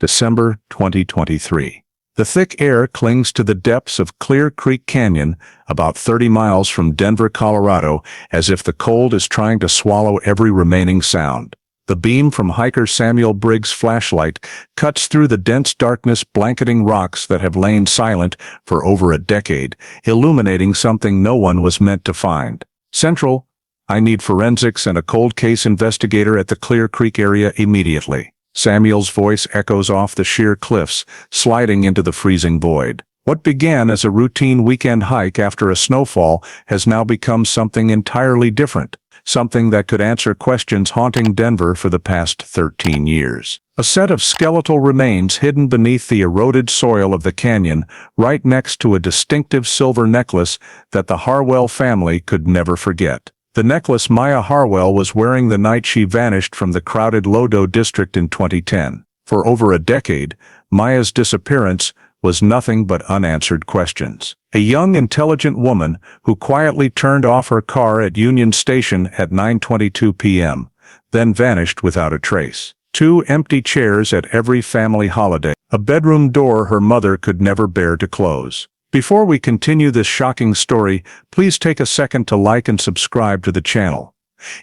December 2023. The thick air clings to the depths of Clear Creek Canyon, about 30 miles from Denver, Colorado, as if the cold is trying to swallow every remaining sound. The beam from hiker Samuel Briggs' flashlight cuts through the dense darkness blanketing rocks that have lain silent for over a decade, illuminating something no one was meant to find. Central, I need forensics and a cold case investigator at the Clear Creek area immediately. Samuel's voice echoes off the sheer cliffs, sliding into the freezing void. What began as a routine weekend hike after a snowfall has now become something entirely different. Something that could answer questions haunting Denver for the past 13 years. A set of skeletal remains hidden beneath the eroded soil of the canyon, right next to a distinctive silver necklace that the Harwell family could never forget. The necklace Maya Harwell was wearing the night she vanished from the crowded Lodo district in 2010. For over a decade, Maya's disappearance was nothing but unanswered questions. A young, intelligent woman who quietly turned off her car at Union Station at 9:22 p.m., then vanished without a trace. 2 empty chairs at every family holiday, a bedroom door her mother could never bear to close. Before we continue this shocking story, please take a second to like and subscribe to the channel.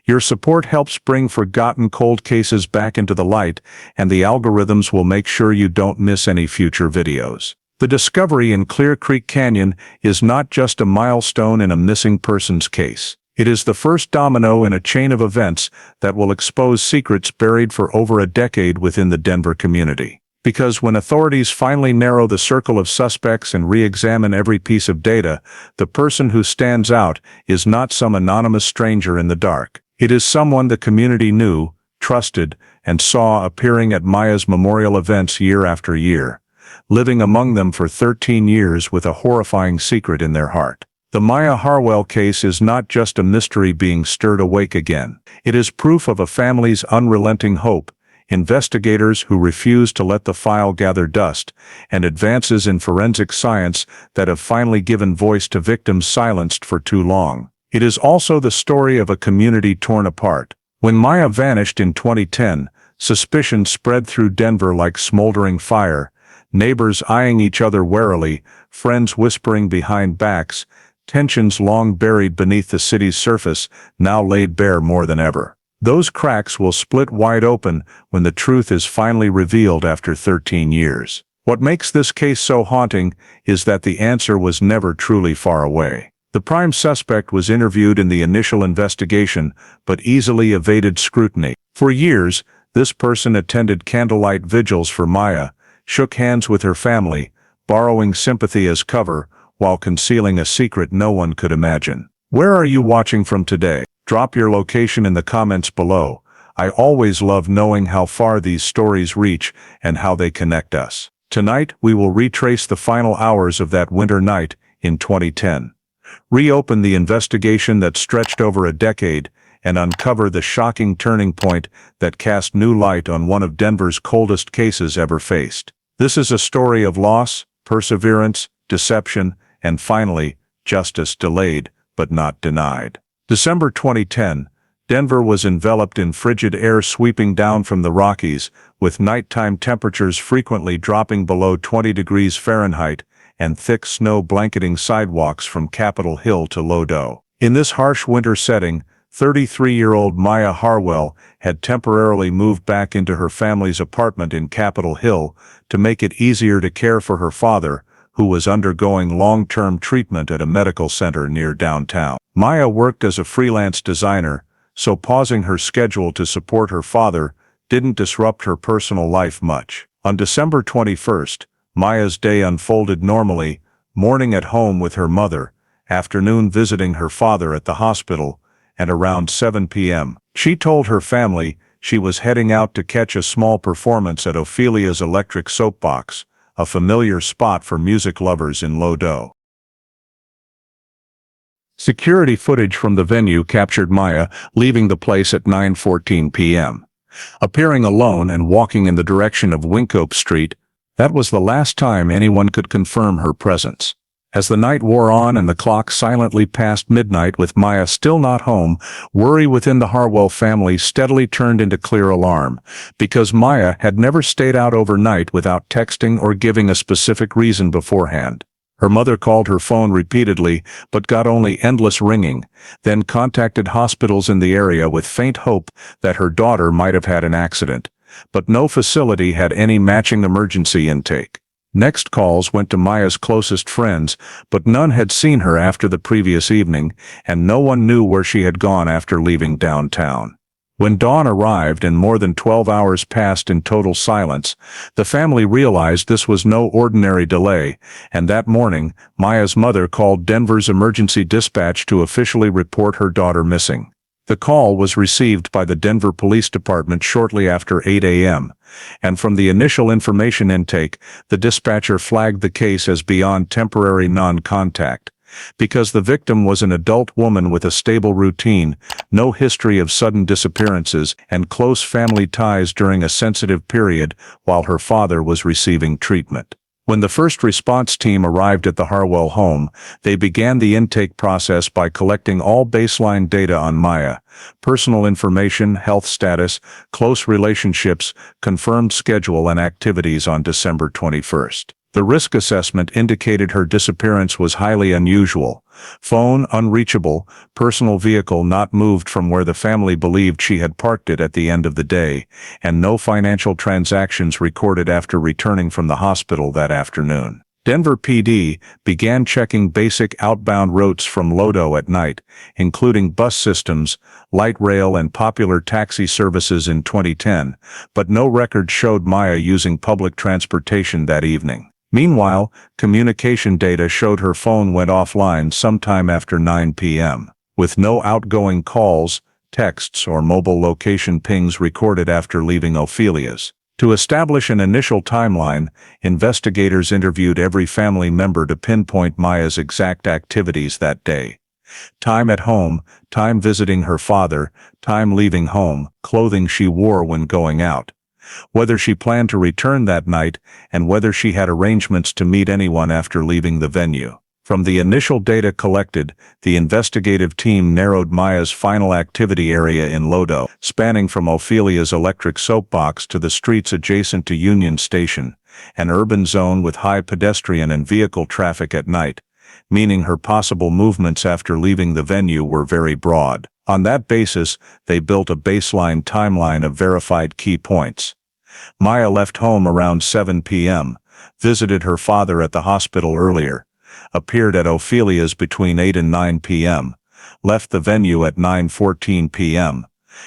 Your support helps bring forgotten cold cases back into the light, and the algorithms will make sure you don't miss any future videos. The discovery in Clear Creek Canyon is not just a milestone in a missing persons case. It is the first domino in a chain of events that will expose secrets buried for over a decade within the Denver community. Because when authorities finally narrow the circle of suspects and re-examine every piece of data, the person who stands out is not some anonymous stranger in the dark. It is someone the community knew, trusted, and saw appearing at Maya's memorial events year after year, living among them for 13 years with a horrifying secret in their heart. The Maya Harwell case is not just a mystery being stirred awake again. It is proof of a family's unrelenting hope, investigators who refuse to let the file gather dust, and advances in forensic science that have finally given voice to victims silenced for too long. It is also the story of a community torn apart. When Maya vanished in 2010, suspicion spread through Denver like smoldering fire, neighbors eyeing each other warily, friends whispering behind backs, tensions long buried beneath the city's surface, now laid bare more than ever. Those cracks will split wide open when the truth is finally revealed after 13 years. What makes this case so haunting is that the answer was never truly far away. The prime suspect was interviewed in the initial investigation, but easily evaded scrutiny. For years, this person attended candlelight vigils for Maya, shook hands with her family, borrowing sympathy as cover, while concealing a secret no one could imagine. Where are you watching from today? Drop your location in the comments below. I always love knowing how far these stories reach and how they connect us. Tonight, we will retrace the final hours of that winter night in 2010. Reopen the investigation that stretched over a decade and uncover the shocking turning point that cast new light on one of Denver's coldest cases ever faced. This is a story of loss, perseverance, deception, and finally, justice delayed but not denied. December 2010, Denver was enveloped in frigid air sweeping down from the Rockies, with nighttime temperatures frequently dropping below 20 degrees Fahrenheit and thick snow blanketing sidewalks from Capitol Hill to Lodo. In this harsh winter setting, 33-year-old Maya Harwell had temporarily moved back into her family's apartment in Capitol Hill to make it easier to care for her father, who was undergoing long-term treatment at a medical center near downtown. Maya worked as a freelance designer, so pausing her schedule to support her father didn't disrupt her personal life much. On December 21st, Maya's day unfolded normally, morning at home with her mother, afternoon visiting her father at the hospital, and around 7 p.m., she told her family she was heading out to catch a small performance at Ophelia's Electric Soapbox, a familiar spot for music lovers in Lodo. Security footage from the venue captured Maya leaving the place at 9:14 p.m. Appearing alone and walking in the direction of Wynkoop Street, that was the last time anyone could confirm her presence. As the night wore on and the clock silently passed midnight with Maya still not home, worry within the Harwell family steadily turned into clear alarm, because Maya had never stayed out overnight without texting or giving a specific reason beforehand. Her mother called her phone repeatedly, but got only endless ringing, then contacted hospitals in the area with faint hope that her daughter might have had an accident. But no facility had any matching emergency intake. Next calls went to Maya's closest friends, but none had seen her after the previous evening, and no one knew where she had gone after leaving downtown. When dawn arrived and more than 12 hours passed in total silence, the family realized this was no ordinary delay, and that morning, Maya's mother called Denver's emergency dispatch to officially report her daughter missing. The call was received by the Denver Police Department shortly after 8 a.m., and from the initial information intake, the dispatcher flagged the case as beyond temporary non-contact. Because the victim was an adult woman with a stable routine, no history of sudden disappearances, and close family ties during a sensitive period while her father was receiving treatment. When the first response team arrived at the Harwell home, they began the intake process by collecting all baseline data on Maya: personal information, health status, close relationships, confirmed schedule and activities on December 21st. The risk assessment indicated her disappearance was highly unusual. Phone unreachable, personal vehicle not moved from where the family believed she had parked it at the end of the day, and no financial transactions recorded after returning from the hospital that afternoon. Denver PD began checking basic outbound routes from Lodo at night, including bus systems, light rail and popular taxi services in 2010, but no record showed Maya using public transportation that evening. Meanwhile, communication data showed her phone went offline sometime after 9 p.m., with no outgoing calls, texts, or mobile location pings recorded after leaving Ophelia's. To establish an initial timeline, investigators interviewed every family member to pinpoint Maya's exact activities that day. Time at home, time visiting her father, time leaving home, clothing she wore when going out, whether she planned to return that night, and whether she had arrangements to meet anyone after leaving the venue. From the initial data collected, the investigative team narrowed Maya's final activity area in Lodo, spanning from Ophelia's electric soapbox to the streets adjacent to Union Station, an urban zone with high pedestrian and vehicle traffic at night, meaning her possible movements after leaving the venue were very broad. On that basis, they built a baseline timeline of verified key points. Maya left home around 7 p.m., visited her father at the hospital earlier, appeared at Ophelia's between 8 and 9 p.m., left the venue at 9:14 p.m.,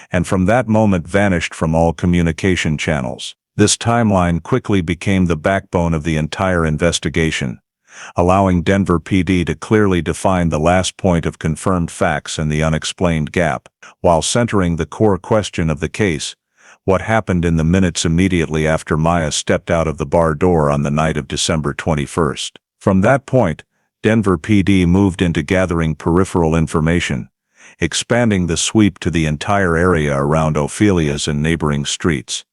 and from that moment vanished from all communication channels. This timeline quickly became the backbone of the entire investigation, allowing Denver PD to clearly define the last point of confirmed facts and the unexplained gap, while centering the core question of the case: what happened in the minutes immediately after Maya stepped out of the bar door on the night of December 21st. From that point, Denver PD moved into gathering peripheral information, expanding the sweep to the entire area around Ophelia's and neighboring streets,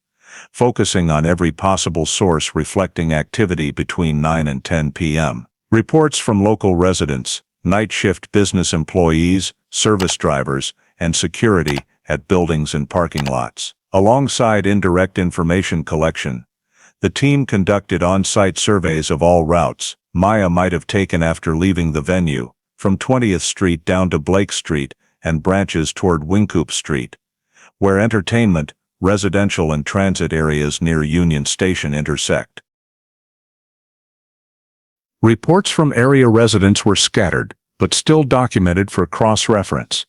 focusing on every possible source reflecting activity between 9 and 10 p.m. Reports from local residents, night shift business employees, service drivers, and security at buildings and parking lots. Alongside indirect information collection, the team conducted on-site surveys of all routes Maya might have taken after leaving the venue, from 20th Street down to Blake Street and branches toward Wynkoop Street, where entertainment, residential and transit areas near Union Station intersect. Reports from area residents were scattered, but still documented for cross-reference.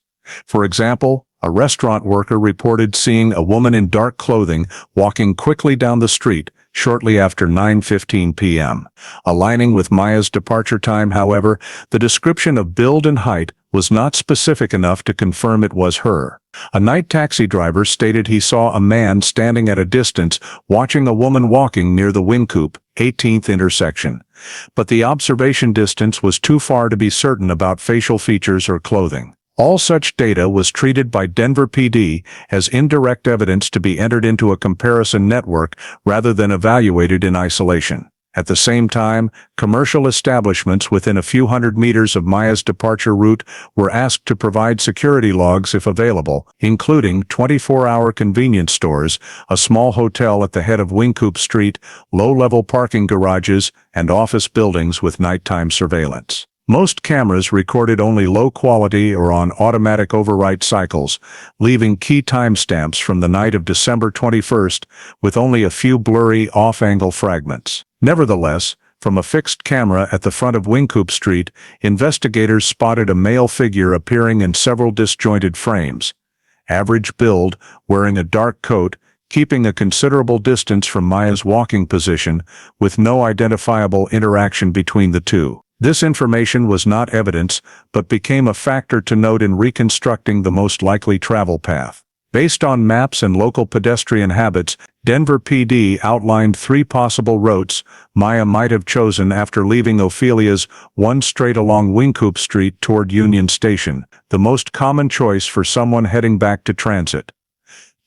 For example, a restaurant worker reported seeing a woman in dark clothing walking quickly down the street shortly after 9:15 p.m. Aligning with Maya's departure time, however, the description of build and height was not specific enough to confirm it was her. A night taxi driver stated he saw a man standing at a distance watching a woman walking near the Wynkoop 18th intersection, but the observation distance was too far to be certain about facial features or clothing. All such data was treated by Denver PD as indirect evidence to be entered into a comparison network rather than evaluated in isolation. At the same time, commercial establishments within a few hundred meters of Maya's departure route were asked to provide security logs if available, including 24-hour convenience stores, a small hotel at the head of Wingcoop Street, low-level parking garages, and office buildings with nighttime surveillance. Most cameras recorded only low-quality or on automatic overwrite cycles, leaving key timestamps from the night of December 21st with only a few blurry off-angle fragments. Nevertheless, from a fixed camera at the front of Wingcoop Street, investigators spotted a male figure appearing in several disjointed frames. Average build, wearing a dark coat, keeping a considerable distance from Maya's walking position, with no identifiable interaction between the two. This information was not evidence, but became a factor to note in reconstructing the most likely travel path. Based on maps and local pedestrian habits, Denver PD outlined 3 possible routes Maya might have chosen after leaving Ophelia's, one straight along Wingcoop Street toward Union Station, the most common choice for someone heading back to transit.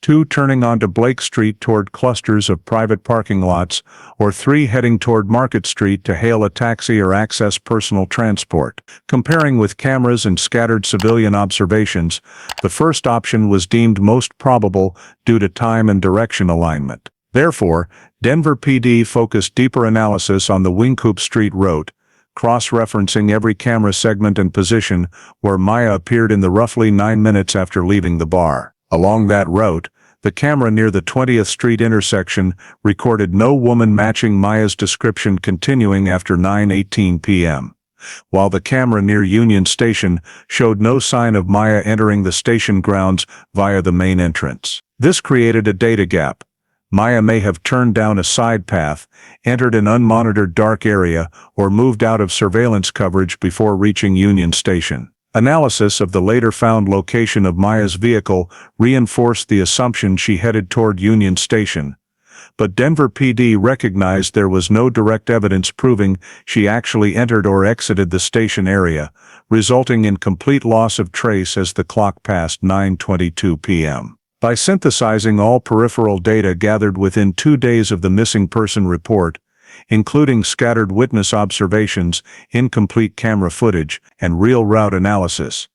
2 turning onto Blake Street toward clusters of private parking lots, or 3 heading toward Market Street to hail a taxi or access personal transport. Comparing with cameras and scattered civilian observations, the first option was deemed most probable due to time and direction alignment. Therefore, Denver PD focused deeper analysis on the Wingcoop Street route, cross-referencing every camera segment and position where Maya appeared in the roughly 9 minutes after leaving the bar. Along that route, the camera near the 20th Street intersection recorded no woman matching Maya's description continuing after 9:18 p.m., while the camera near Union Station showed no sign of Maya entering the station grounds via the main entrance. This created a data gap. Maya may have turned down a side path, entered an unmonitored dark area, or moved out of surveillance coverage before reaching Union Station. Analysis of the later found location of Maya's vehicle reinforced the assumption she headed toward Union Station, but Denver PD recognized there was no direct evidence proving she actually entered or exited the station area, resulting in complete loss of trace as the clock passed 9:22 p.m. By synthesizing all peripheral data gathered within 2 days of the missing person report, including scattered witness observations, incomplete camera footage, and real route analysis,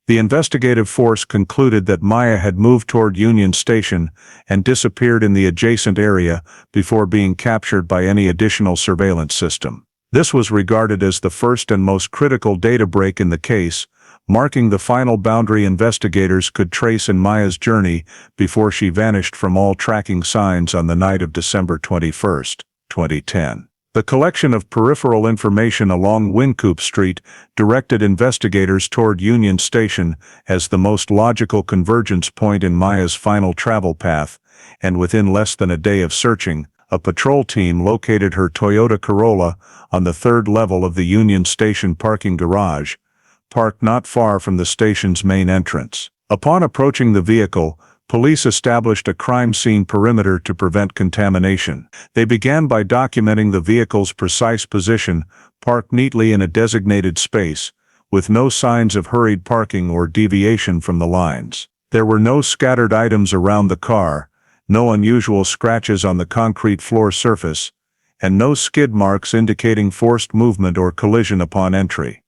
the investigative force concluded that Maya had moved toward Union Station and disappeared in the adjacent area before being captured by any additional surveillance system. This was regarded as the first and most critical data break in the case, marking the final boundary investigators could trace in Maya's journey before she vanished from all tracking signs on the night of December 21st. 2010. The collection of peripheral information along Wingcoop Street directed investigators toward Union Station as the most logical convergence point in Maya's final travel path, and within less than a day of searching, a patrol team located her Toyota Corolla on the 3rd level of the Union Station parking garage, parked not far from the station's main entrance. Upon approaching the vehicle, police established a crime scene perimeter to prevent contamination. They began by documenting the vehicle's precise position, parked neatly in a designated space, with no signs of hurried parking or deviation from the lines. There were no scattered items around the car, no unusual scratches on the concrete floor surface, and no skid marks indicating forced movement or collision upon entry.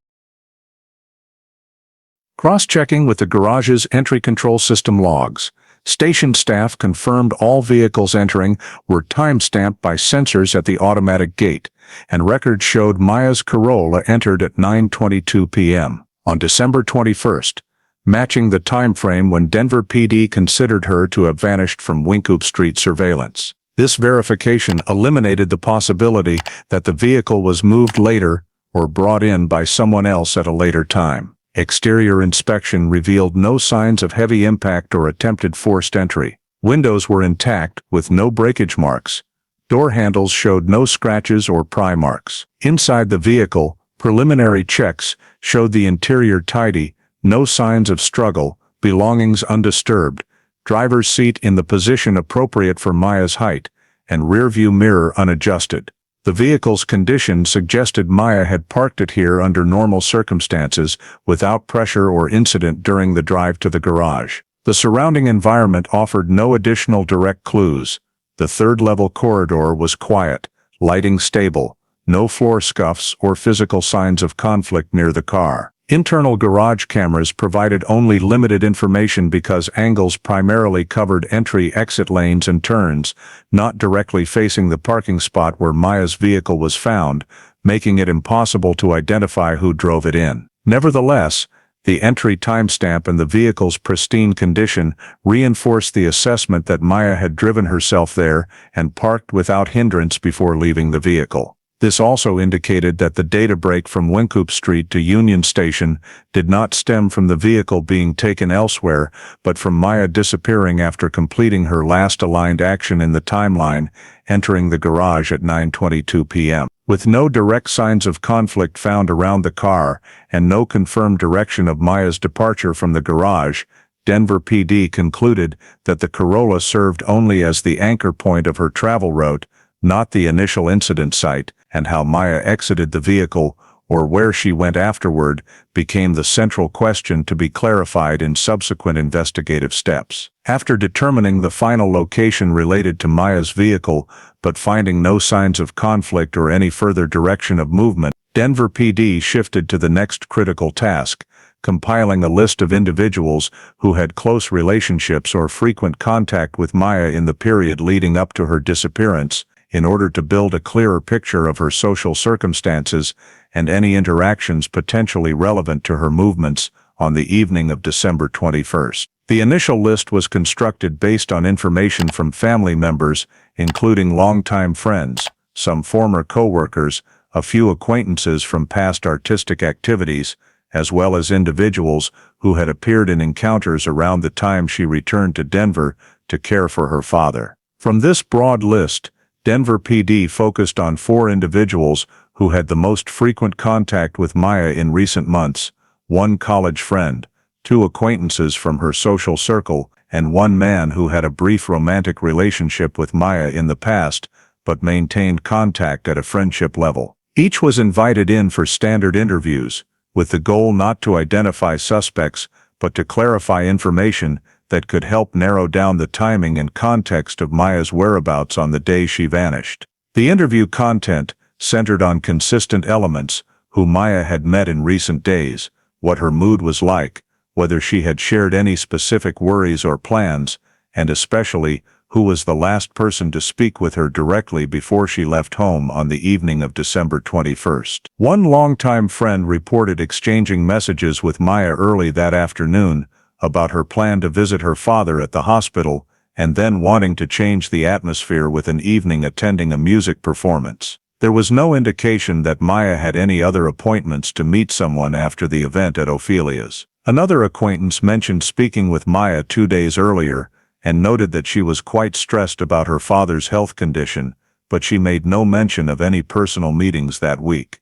Cross-checking with the garage's entry control system logs, station staff confirmed all vehicles entering were time-stamped by sensors at the automatic gate, and records showed Maya's Corolla entered at 9:22 p.m. on December 21st, matching the time frame when Denver PD considered her to have vanished from Wingcoop Street surveillance. This verification eliminated the possibility that the vehicle was moved later or brought in by someone else at a later time. Exterior inspection revealed no signs of heavy impact or attempted forced entry. Windows were intact, with no breakage marks. Door handles showed no scratches or pry marks. Inside the vehicle, preliminary checks showed the interior tidy, no signs of struggle, belongings undisturbed, driver's seat in the position appropriate for Maya's height, and rearview mirror unadjusted. The vehicle's condition suggested Maya had parked it here under normal circumstances, without pressure or incident during the drive to the garage. The surrounding environment offered no additional direct clues. The 3rd-level corridor was quiet, lighting stable, no floor scuffs or physical signs of conflict near the car. Internal garage cameras provided only limited information because angles primarily covered entry-exit lanes and turns, not directly facing the parking spot where Maya's vehicle was found, making it impossible to identify who drove it in. Nevertheless, the entry timestamp and the vehicle's pristine condition reinforced the assessment that Maya had driven herself there and parked without hindrance before leaving the vehicle. This also indicated that the data break from Wynkoop Street to Union Station did not stem from the vehicle being taken elsewhere, but from Maya disappearing after completing her last aligned action in the timeline, entering the garage at 9:22 p.m. With no direct signs of conflict found around the car and no confirmed direction of Maya's departure from the garage, Denver PD concluded that the Corolla served only as the anchor point of her travel route, not the initial incident site, and how Maya exited the vehicle, or where she went afterward, became the central question to be clarified in subsequent investigative steps. After determining the final location related to Maya's vehicle, but finding no signs of conflict or any further direction of movement, Denver PD shifted to the next critical task, compiling a list of individuals who had close relationships or frequent contact with Maya in the period leading up to her disappearance, in order to build a clearer picture of her social circumstances and any interactions potentially relevant to her movements on the evening of December 21st. The initial list was constructed based on information from family members, including longtime friends, some former co-workers, a few acquaintances from past artistic activities, as well as individuals who had appeared in encounters around the time she returned to Denver to care for her father. From this broad list, Denver PD focused on 4 individuals who had the most frequent contact with Maya in recent months, 1 college friend, 2 acquaintances from her social circle, and 1 man who had a brief romantic relationship with Maya in the past, but maintained contact at a friendship level. Each was invited in for standard interviews, with the goal not to identify suspects, but to clarify information that could help narrow down the timing and context of Maya's whereabouts on the day she vanished. The interview content centered on consistent elements: who Maya had met in recent days, what her mood was like, whether she had shared any specific worries or plans, and especially who was the last person to speak with her directly before she left home on the evening of December 21st. One longtime friend reported exchanging messages with Maya early that afternoon about her plan to visit her father at the hospital, and then wanting to change the atmosphere with an evening attending a music performance. There was no indication that Maya had any other appointments to meet someone after the event at Ophelia's. Another acquaintance mentioned speaking with Maya 2 days earlier, and noted that she was quite stressed about her father's health condition, but she made no mention of any personal meetings that week.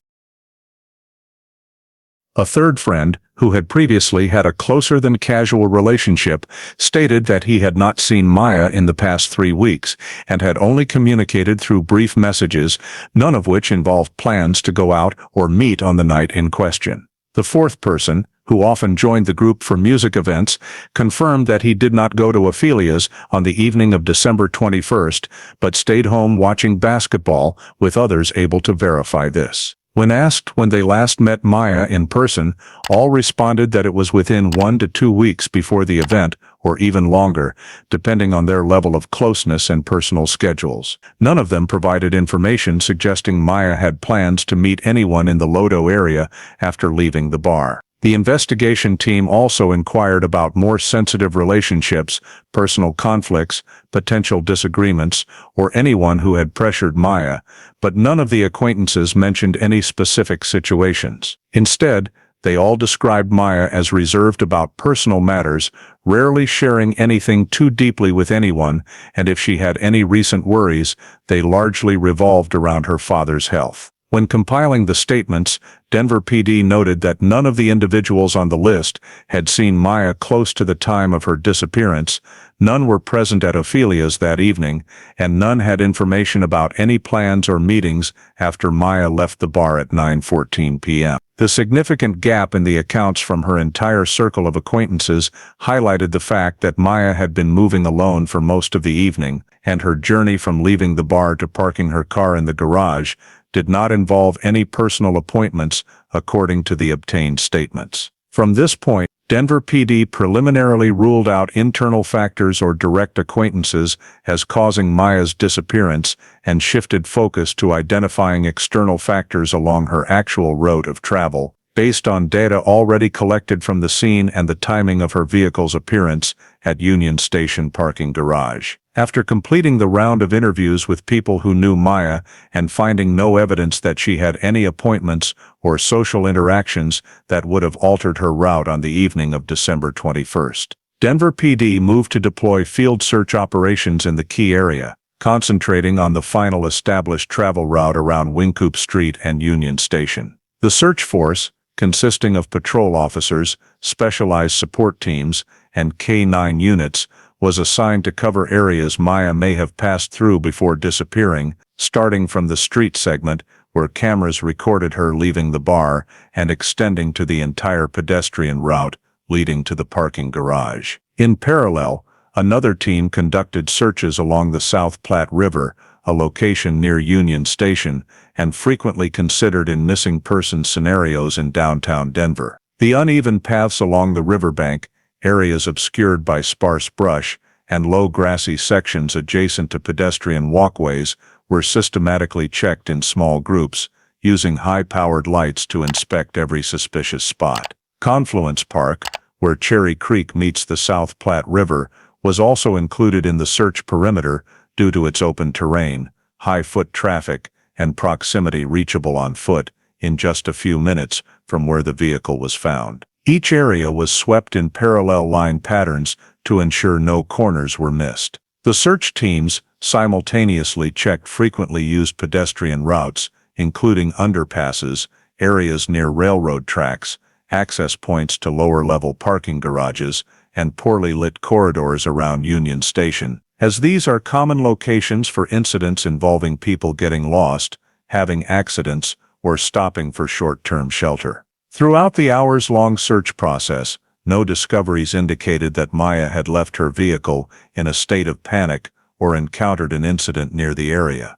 A third friend, who had previously had a closer-than-casual relationship, stated that he had not seen Maya in the past 3 weeks and had only communicated through brief messages, none of which involved plans to go out or meet on the night in question. The fourth person, who often joined the group for music events, confirmed that he did not go to Ophelia's on the evening of December 21st, but stayed home watching basketball, with others able to verify this. When asked when they last met Maya in person, all responded that it was within 1 to 2 weeks before the event, or even longer, depending on their level of closeness and personal schedules. None of them provided information suggesting Maya had plans to meet anyone in the Lodo area after leaving the bar. The investigation team also inquired about more sensitive relationships, personal conflicts, potential disagreements, or anyone who had pressured Maya, but none of the acquaintances mentioned any specific situations. Instead, they all described Maya as reserved about personal matters, rarely sharing anything too deeply with anyone, and if she had any recent worries, they largely revolved around her father's health. When compiling the statements, Denver PD noted that none of the individuals on the list had seen Maya close to the time of her disappearance, none were present at Ophelia's that evening, and none had information about any plans or meetings after Maya left the bar at 9:14 p.m. The significant gap in the accounts from her entire circle of acquaintances highlighted the fact that Maya had been moving alone for most of the evening, and her journey from leaving the bar to parking her car in the garage did not involve any personal appointments, according to the obtained statements. From this point, Denver PD preliminarily ruled out internal factors or direct acquaintances as causing Maya's disappearance and shifted focus to identifying external factors along her actual route of travel, based on data already collected from the scene and the timing of her vehicle's appearance at Union Station parking garage. After completing the round of interviews with people who knew Maya and finding no evidence that she had any appointments or social interactions that would have altered her route on the evening of December 21st, Denver PD moved to deploy field search operations in the key area, concentrating on the final established travel route around Wynkoop Street and Union Station. The search force, consisting of patrol officers, specialized support teams, and K-9 units, was assigned to cover areas Maya may have passed through before disappearing, starting from the street segment where cameras recorded her leaving the bar and extending to the entire pedestrian route leading to the parking garage. In parallel, another team conducted searches along the South Platte River, a location near Union Station and frequently considered in missing person scenarios in downtown Denver. The uneven paths along the riverbank, areas obscured by sparse brush, and low grassy sections adjacent to pedestrian walkways were systematically checked in small groups, using high-powered lights to inspect every suspicious spot. Confluence Park, where Cherry Creek meets the South Platte River, was also included in the search perimeter due to its open terrain, high foot traffic, and proximity reachable on foot in just a few minutes from where the vehicle was found. Each area was swept in parallel line patterns to ensure no corners were missed. The search teams simultaneously checked frequently used pedestrian routes, including underpasses, areas near railroad tracks, access points to lower-level parking garages, and poorly lit corridors around Union Station, as these are common locations for incidents involving people getting lost, having accidents, or stopping for short-term shelter. Throughout the hours-long search process, no discoveries indicated that Maya had left her vehicle in a state of panic or encountered an incident near the area.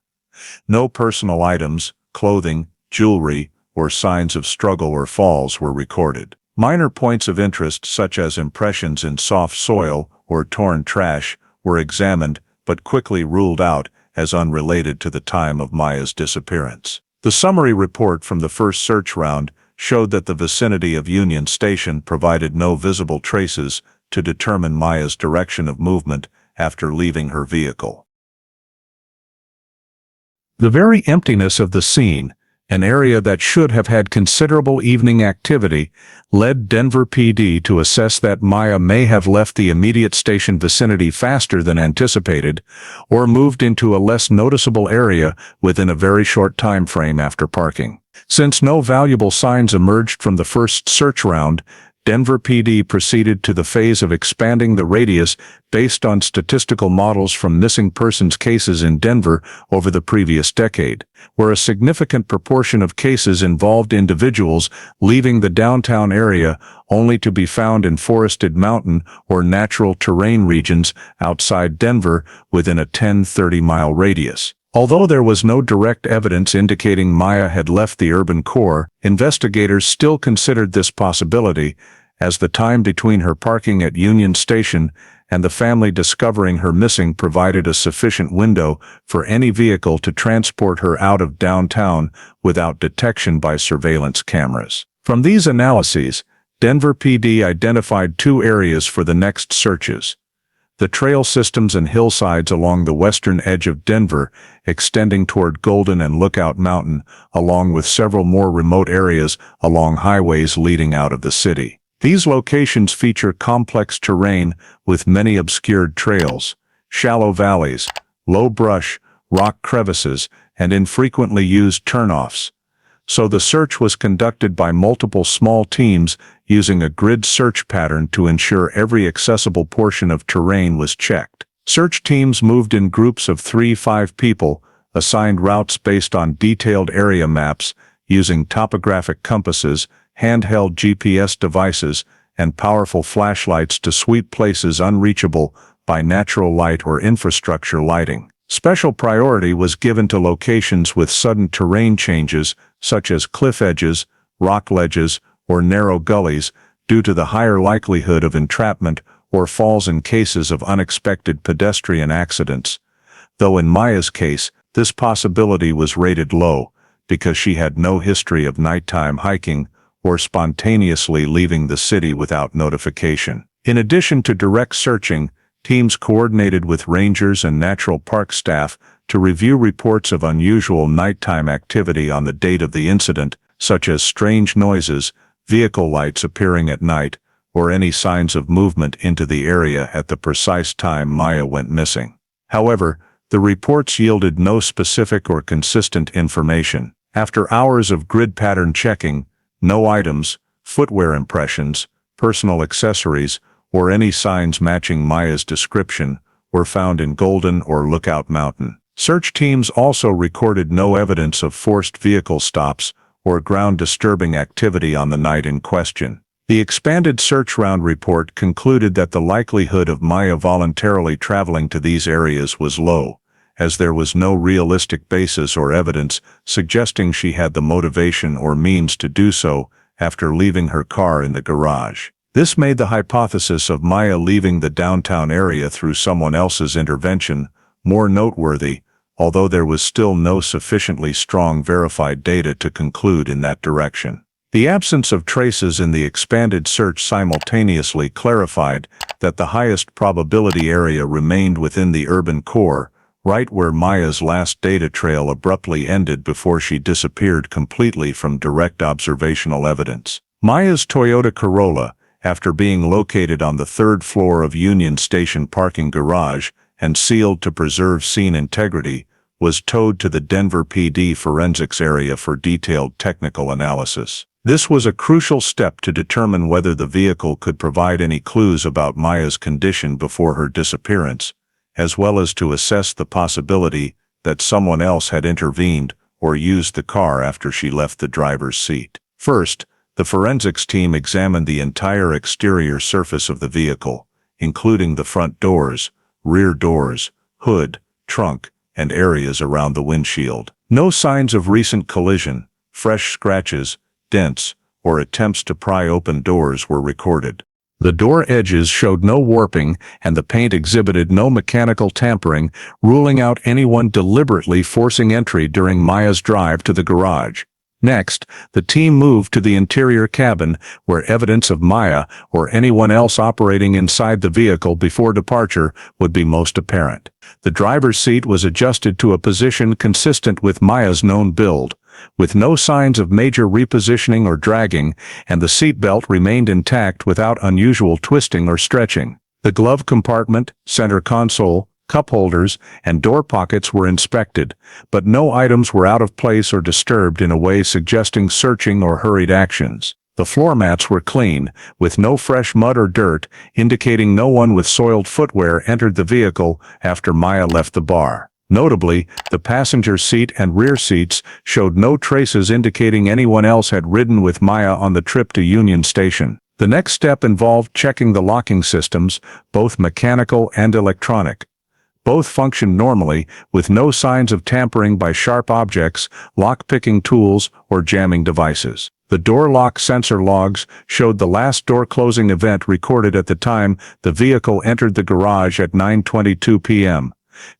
No personal items, clothing, jewelry, or signs of struggle or falls were recorded. Minor points of interest such as impressions in soft soil or torn trash were examined but quickly ruled out as unrelated to the time of Maya's disappearance. The summary report from the first search round showed that the vicinity of Union Station provided no visible traces to determine Maya's direction of movement after leaving her vehicle. The very emptiness of the scene, an area that should have had considerable evening activity, led Denver PD to assess that Maya may have left the immediate station vicinity faster than anticipated, or moved into a less noticeable area within a very short time frame after parking. Since no valuable signs emerged from the first search round, Denver PD proceeded to the phase of expanding the radius based on statistical models from missing persons cases in Denver over the previous decade, where a significant proportion of cases involved individuals leaving the downtown area only to be found in forested mountain or natural terrain regions outside Denver within a 10-30-mile radius. Although there was no direct evidence indicating Maya had left the urban core, investigators still considered this possibility, as the time between her parking at Union Station and the family discovering her missing provided a sufficient window for any vehicle to transport her out of downtown without detection by surveillance cameras. From these analyses, Denver PD identified two areas for the next searches: the trail systems and hillsides along the western edge of Denver, extending toward Golden and Lookout Mountain, along with several more remote areas along highways leading out of the city. These locations feature complex terrain with many obscured trails, shallow valleys, low brush, rock crevices, and infrequently used turnoffs. So the search was conducted by multiple small teams using a grid search pattern to ensure every accessible portion of terrain was checked. Search teams moved in groups of 3-5 people, assigned routes based on detailed area maps, using topographic compasses, handheld GPS devices, and powerful flashlights to sweep places unreachable by natural light or infrastructure lighting. Special priority was given to locations with sudden terrain changes, such as cliff edges, rock ledges, or narrow gullies, due to the higher likelihood of entrapment or falls in cases of unexpected pedestrian accidents. Though in Maya's case, this possibility was rated low, because she had no history of nighttime hiking or spontaneously leaving the city without notification. In addition to direct searching, teams coordinated with rangers and natural park staff to review reports of unusual nighttime activity on the date of the incident, such as strange noises, vehicle lights appearing at night, or any signs of movement into the area at the precise time Maya went missing. However, the reports yielded no specific or consistent information. After hours of grid pattern checking, no items, footwear impressions, personal accessories, or any signs matching Maya's description were found in Golden or Lookout Mountain. Search teams also recorded no evidence of forced vehicle stops or ground-disturbing activity on the night in question. The expanded search round report concluded that the likelihood of Maya voluntarily traveling to these areas was low, as there was no realistic basis or evidence suggesting she had the motivation or means to do so after leaving her car in the garage. This made the hypothesis of Maya leaving the downtown area through someone else's intervention more noteworthy, although there was still no sufficiently strong verified data to conclude in that direction. The absence of traces in the expanded search simultaneously clarified that the highest probability area remained within the urban core, right where Maya's last data trail abruptly ended before she disappeared completely from direct observational evidence. Maya's Toyota Corolla, after being located on the third floor of Union Station parking garage and sealed to preserve scene integrity, was towed to the Denver PD forensics area for detailed technical analysis. This was a crucial step to determine whether the vehicle could provide any clues about Maya's condition before her disappearance, as well as to assess the possibility that someone else had intervened or used the car after she left the driver's seat. First, the forensics team examined the entire exterior surface of the vehicle, including the front doors, rear doors, hood, trunk, and areas around the windshield. No signs of recent collision, fresh scratches, dents, or attempts to pry open doors were recorded. The door edges showed no warping, and the paint exhibited no mechanical tampering, ruling out anyone deliberately forcing entry during Maya's drive to the garage. Next, the team moved to the interior cabin, where evidence of Maya or anyone else operating inside the vehicle before departure would be most apparent. The driver's seat was adjusted to a position consistent with Maya's known build, with no signs of major repositioning or dragging, and the seatbelt remained intact without unusual twisting or stretching. The glove compartment, center console, cup holders, and door pockets were inspected, but no items were out of place or disturbed in a way suggesting searching or hurried actions. The floor mats were clean, with no fresh mud or dirt, indicating no one with soiled footwear entered the vehicle after Maya left the bar. Notably, the passenger seat and rear seats showed no traces indicating anyone else had ridden with Maya on the trip to Union Station. The next step involved checking the locking systems, both mechanical and electronic. Both functioned normally, with no signs of tampering by sharp objects, lock-picking tools, or jamming devices. The door lock sensor logs showed the last door closing event recorded at the time the vehicle entered the garage at 9:22 p.m.,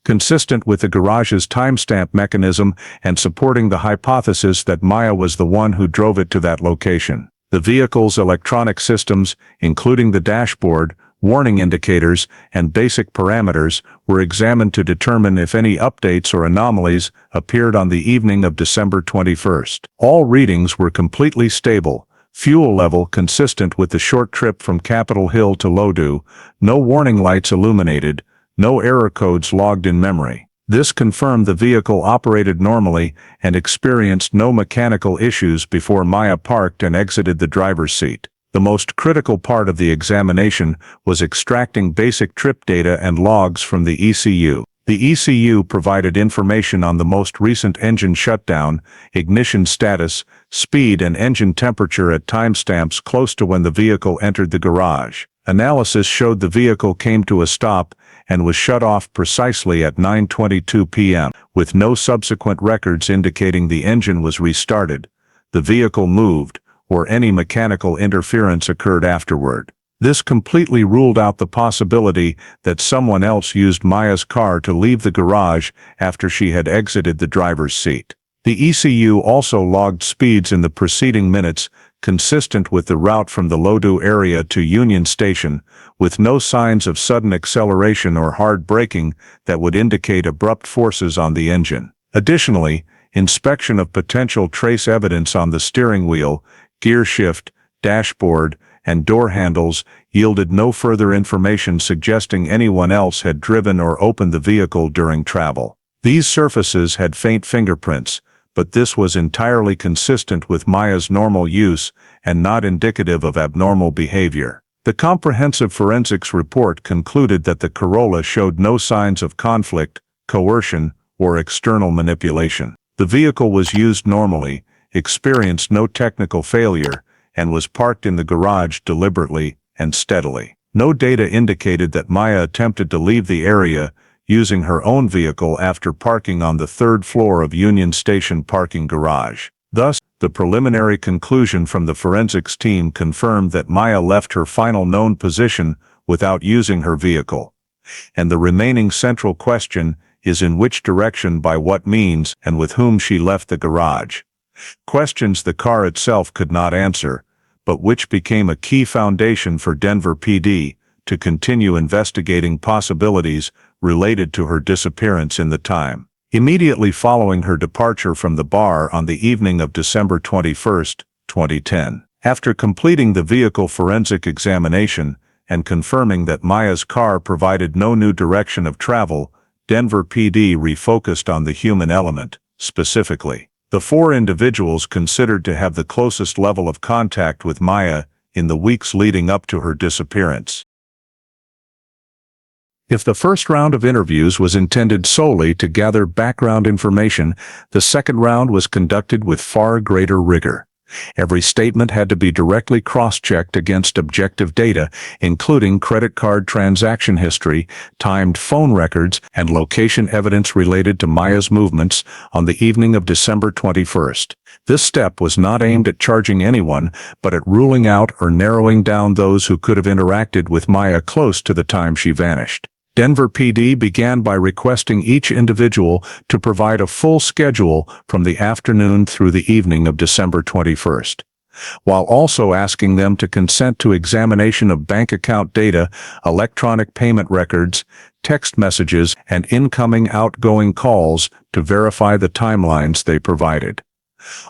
consistent with the garage's timestamp mechanism and supporting the hypothesis that Maya was the one who drove it to that location. The vehicle's electronic systems, including the dashboard, warning indicators, and basic parameters, were examined to determine if any updates or anomalies appeared on the evening of December 21st. All readings were completely stable, fuel level consistent with the short trip from Capitol Hill to Lodoo, no warning lights illuminated, no error codes logged in memory. This confirmed the vehicle operated normally and experienced no mechanical issues before Maya parked and exited the driver's seat. The most critical part of the examination was extracting basic trip data and logs from the ECU. The ECU provided information on the most recent engine shutdown, ignition status, speed and engine temperature at timestamps close to when the vehicle entered the garage. Analysis showed the vehicle came to a stop and was shut off precisely at 9:22 p.m., with no subsequent records indicating the engine was restarted, the vehicle moved, or any mechanical interference occurred afterward. This completely ruled out the possibility that someone else used Maya's car to leave the garage after she had exited the driver's seat. The ECU also logged speeds in the preceding minutes consistent with the route from the Lodoo area to Union Station, with no signs of sudden acceleration or hard braking that would indicate abrupt forces on the engine. Additionally, inspection of potential trace evidence on the steering wheel, gear shift, dashboard, and door handles yielded no further information suggesting anyone else had driven or opened the vehicle during travel. These surfaces had faint fingerprints, but this was entirely consistent with Maya's normal use and not indicative of abnormal behavior. The comprehensive forensics report concluded that the Corolla showed no signs of conflict, coercion, or external manipulation. The vehicle was used normally, experienced no technical failure, and was parked in the garage deliberately and steadily. No data indicated that Maya attempted to leave the area using her own vehicle after parking on the third floor of Union Station parking garage. Thus, the preliminary conclusion from the forensics team confirmed that Maya left her final known position without using her vehicle. And the remaining central question is in which direction, by what means, and with whom she left the garage. Questions the car itself could not answer, but which became a key foundation for Denver PD to continue investigating possibilities related to her disappearance in the time. Immediately following her departure from the bar on the evening of December 21, 2010, after completing the vehicle forensic examination and confirming that Maya's car provided no new direction of travel, Denver PD refocused on the human element, specifically the 4 individuals considered to have the closest level of contact with Maya in the weeks leading up to her disappearance. If the first round of interviews was intended solely to gather background information, the second round was conducted with far greater rigor. Every statement had to be directly cross-checked against objective data, including credit card transaction history, timed phone records, and location evidence related to Maya's movements on the evening of December 21st. This step was not aimed at charging anyone, but at ruling out or narrowing down those who could have interacted with Maya close to the time she vanished. Denver PD began by requesting each individual to provide a full schedule from the afternoon through the evening of December 21st, while also asking them to consent to examination of bank account data, electronic payment records, text messages, and incoming/outgoing calls to verify the timelines they provided.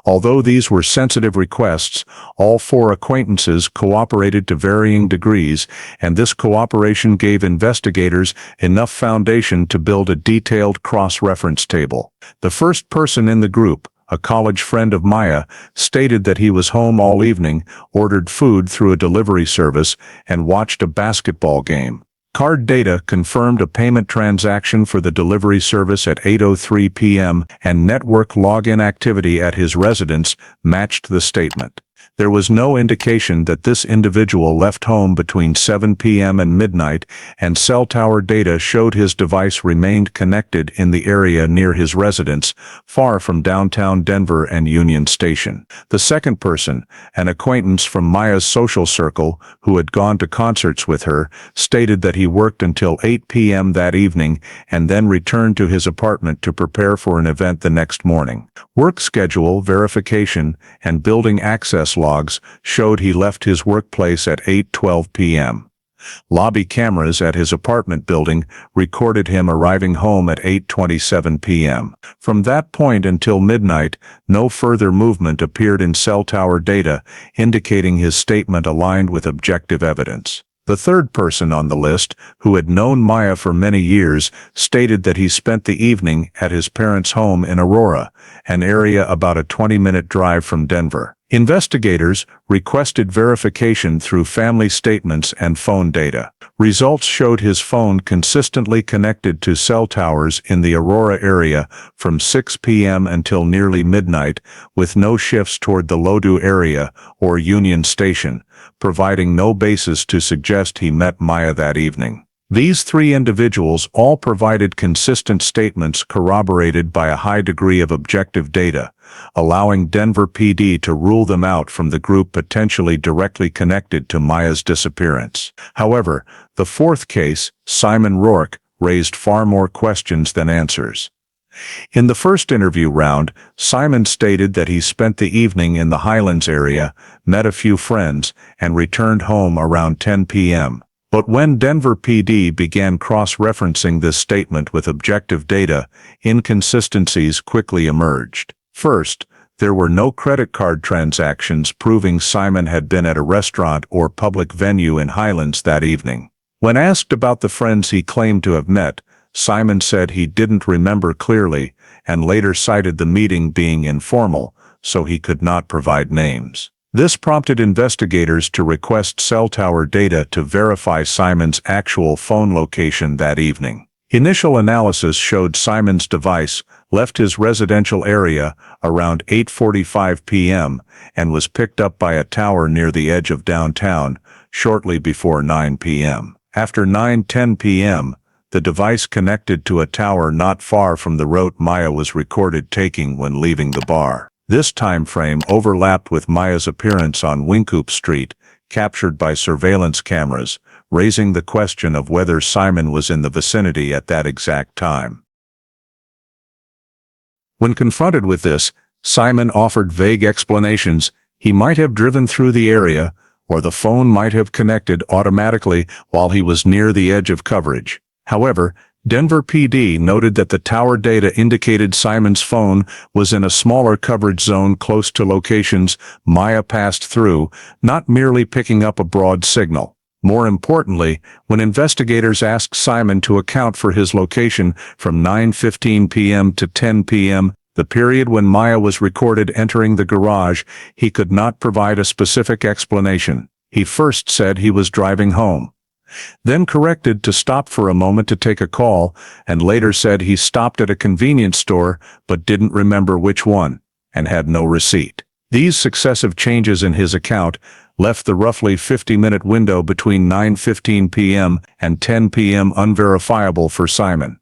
Although these were sensitive requests, all 4 acquaintances cooperated to varying degrees, and this cooperation gave investigators enough foundation to build a detailed cross-reference table. The first person in the group, a college friend of Maya, stated that he was home all evening, ordered food through a delivery service, and watched a basketball game. Card data confirmed a payment transaction for the delivery service at 8:03 p.m., and network login activity at his residence matched the statement. There was no indication that this individual left home between 7 p.m. and midnight, and cell tower data showed his device remained connected in the area near his residence, far from downtown Denver and Union Station. The second person, an acquaintance from Maya's social circle who had gone to concerts with her, stated that he worked until 8 p.m. that evening and then returned to his apartment to prepare for an event the next morning. Work schedule verification and building access logs showed he left his workplace at 8:12 p.m. Lobby cameras at his apartment building recorded him arriving home at 8:27 p.m. From that point until midnight, no further movement appeared in cell tower data, indicating his statement aligned with objective evidence. The third person on the list, who had known Maya for many years, stated that he spent the evening at his parents' home in Aurora, an area about a 20-minute drive from Denver. Investigators requested verification through family statements and phone data. Results showed his phone consistently connected to cell towers in the Aurora area from 6 p.m. until nearly midnight, with no shifts toward the Lodoo area or Union Station, providing no basis to suggest he met Maya that evening. These three individuals all provided consistent statements corroborated by a high degree of objective data, allowing Denver PD to rule them out from the group potentially directly connected to Maya's disappearance. However, the fourth case, Simon Rourke, raised far more questions than answers. In the first interview round, Simon stated that he spent the evening in the Highlands area, met a few friends, and returned home around 10 p.m. But when Denver PD began cross-referencing this statement with objective data, inconsistencies quickly emerged. First, there were no credit card transactions proving Simon had been at a restaurant or public venue in Highlands that evening. When asked about the friends he claimed to have met, Simon said he didn't remember clearly and later cited the meeting being informal, so he could not provide names. This prompted investigators to request cell tower data to verify Simon's actual phone location that evening. Initial analysis showed Simon's device left his residential area around 8:45 p.m. and was picked up by a tower near the edge of downtown shortly before 9 p.m. After 9:10 p.m., the device connected to a tower not far from the route Maya was recorded taking when leaving the bar. This time frame overlapped with Maya's appearance on Wynkoop Street, captured by surveillance cameras, raising the question of whether Simon was in the vicinity at that exact time. When confronted with this, Simon offered vague explanations. He might have driven through the area, or the phone might have connected automatically while he was near the edge of coverage. However, Denver PD noted that the tower data indicated Simon's phone was in a smaller coverage zone close to locations Maya passed through, not merely picking up a broad signal. More importantly, when investigators asked Simon to account for his location from 9:15 p.m. to 10 p.m., the period when Maya was recorded entering the garage, he could not provide a specific explanation. He first said he was driving home, then corrected to stop for a moment to take a call, and later said he stopped at a convenience store but didn't remember which one, and had no receipt. These successive changes in his account left the roughly 50-minute window between 9:15 p.m. and 10 p.m. unverifiable for Simon.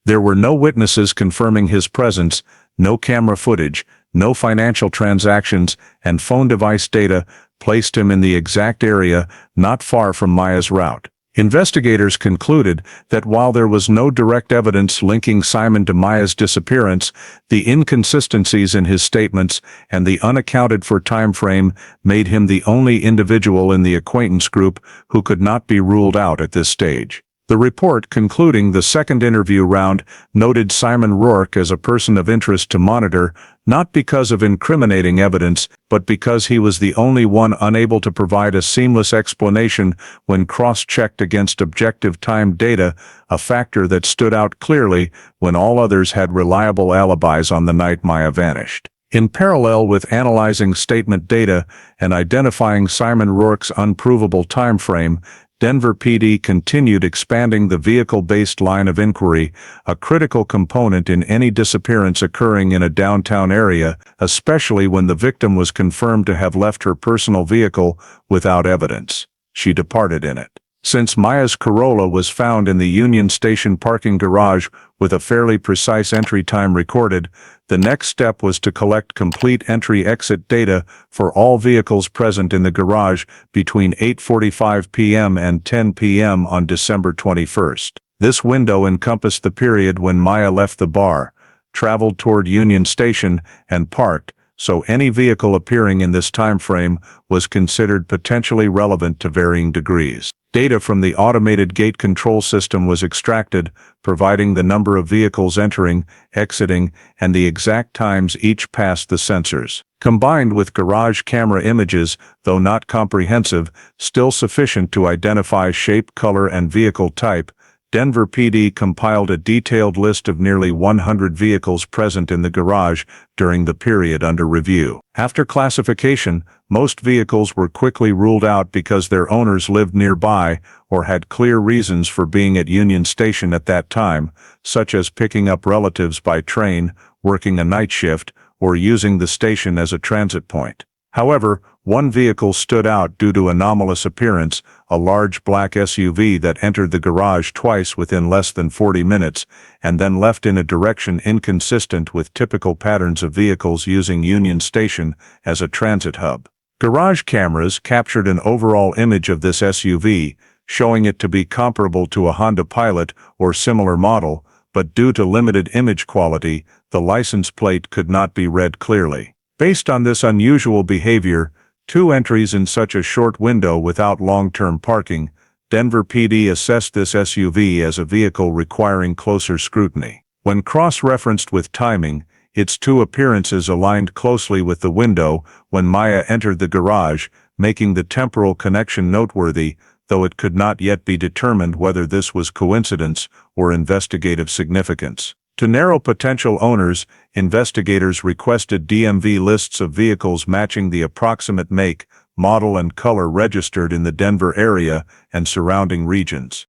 There were no witnesses confirming his presence, no camera footage, no financial transactions, and phone device data placed him in the exact area not far from Maya's route. Investigators concluded that while there was no direct evidence linking Simon to Maya's disappearance, the inconsistencies in his statements and the unaccounted-for time frame made him the only individual in the acquaintance group who could not be ruled out at this stage. The report concluding the second interview round noted Simon Rourke as a person of interest to monitor, not because of incriminating evidence, but because he was the only one unable to provide a seamless explanation when cross-checked against objective time data, a factor that stood out clearly when all others had reliable alibis on the night Maya vanished. In parallel with analyzing statement data and identifying Simon Rourke's unprovable time frame, Denver PD continued expanding the vehicle-based line of inquiry, a critical component in any disappearance occurring in a downtown area, especially when the victim was confirmed to have left her personal vehicle without evidence. She departed in it. Since Maya's Corolla was found in the Union Station parking garage with a fairly precise entry time recorded, the next step was to collect complete entry-exit data for all vehicles present in the garage between 8:45 p.m. and 10 p.m. on December 21st. This window encompassed the period when Maya left the bar, traveled toward Union Station, and parked, so any vehicle appearing in this time frame was considered potentially relevant to varying degrees. Data from the automated gate control system was extracted, providing the number of vehicles entering, exiting, and the exact times each passed the sensors. Combined with garage camera images, though not comprehensive, still sufficient to identify shape, color, and vehicle type, Denver PD compiled a detailed list of nearly 100 vehicles present in the garage during the period under review. After classification, most vehicles were quickly ruled out because their owners lived nearby or had clear reasons for being at Union Station at that time, such as picking up relatives by train, working a night shift, or using the station as a transit point. However, one vehicle stood out due to anomalous appearance, a large black SUV that entered the garage twice within less than 40 minutes, and then left in a direction inconsistent with typical patterns of vehicles using Union Station as a transit hub. Garage cameras captured an overall image of this SUV, showing it to be comparable to a Honda Pilot or similar model, but due to limited image quality, the license plate could not be read clearly. Based on this unusual behavior, 2 entries in such a short window without long-term parking, Denver PD assessed this SUV as a vehicle requiring closer scrutiny. When cross-referenced with timing, its 2 appearances aligned closely with the window when Maya entered the garage, making the temporal connection noteworthy, though it could not yet be determined whether this was coincidence or investigative significance. To narrow potential owners, investigators requested DMV lists of vehicles matching the approximate make, model and color registered in the Denver area and surrounding regions.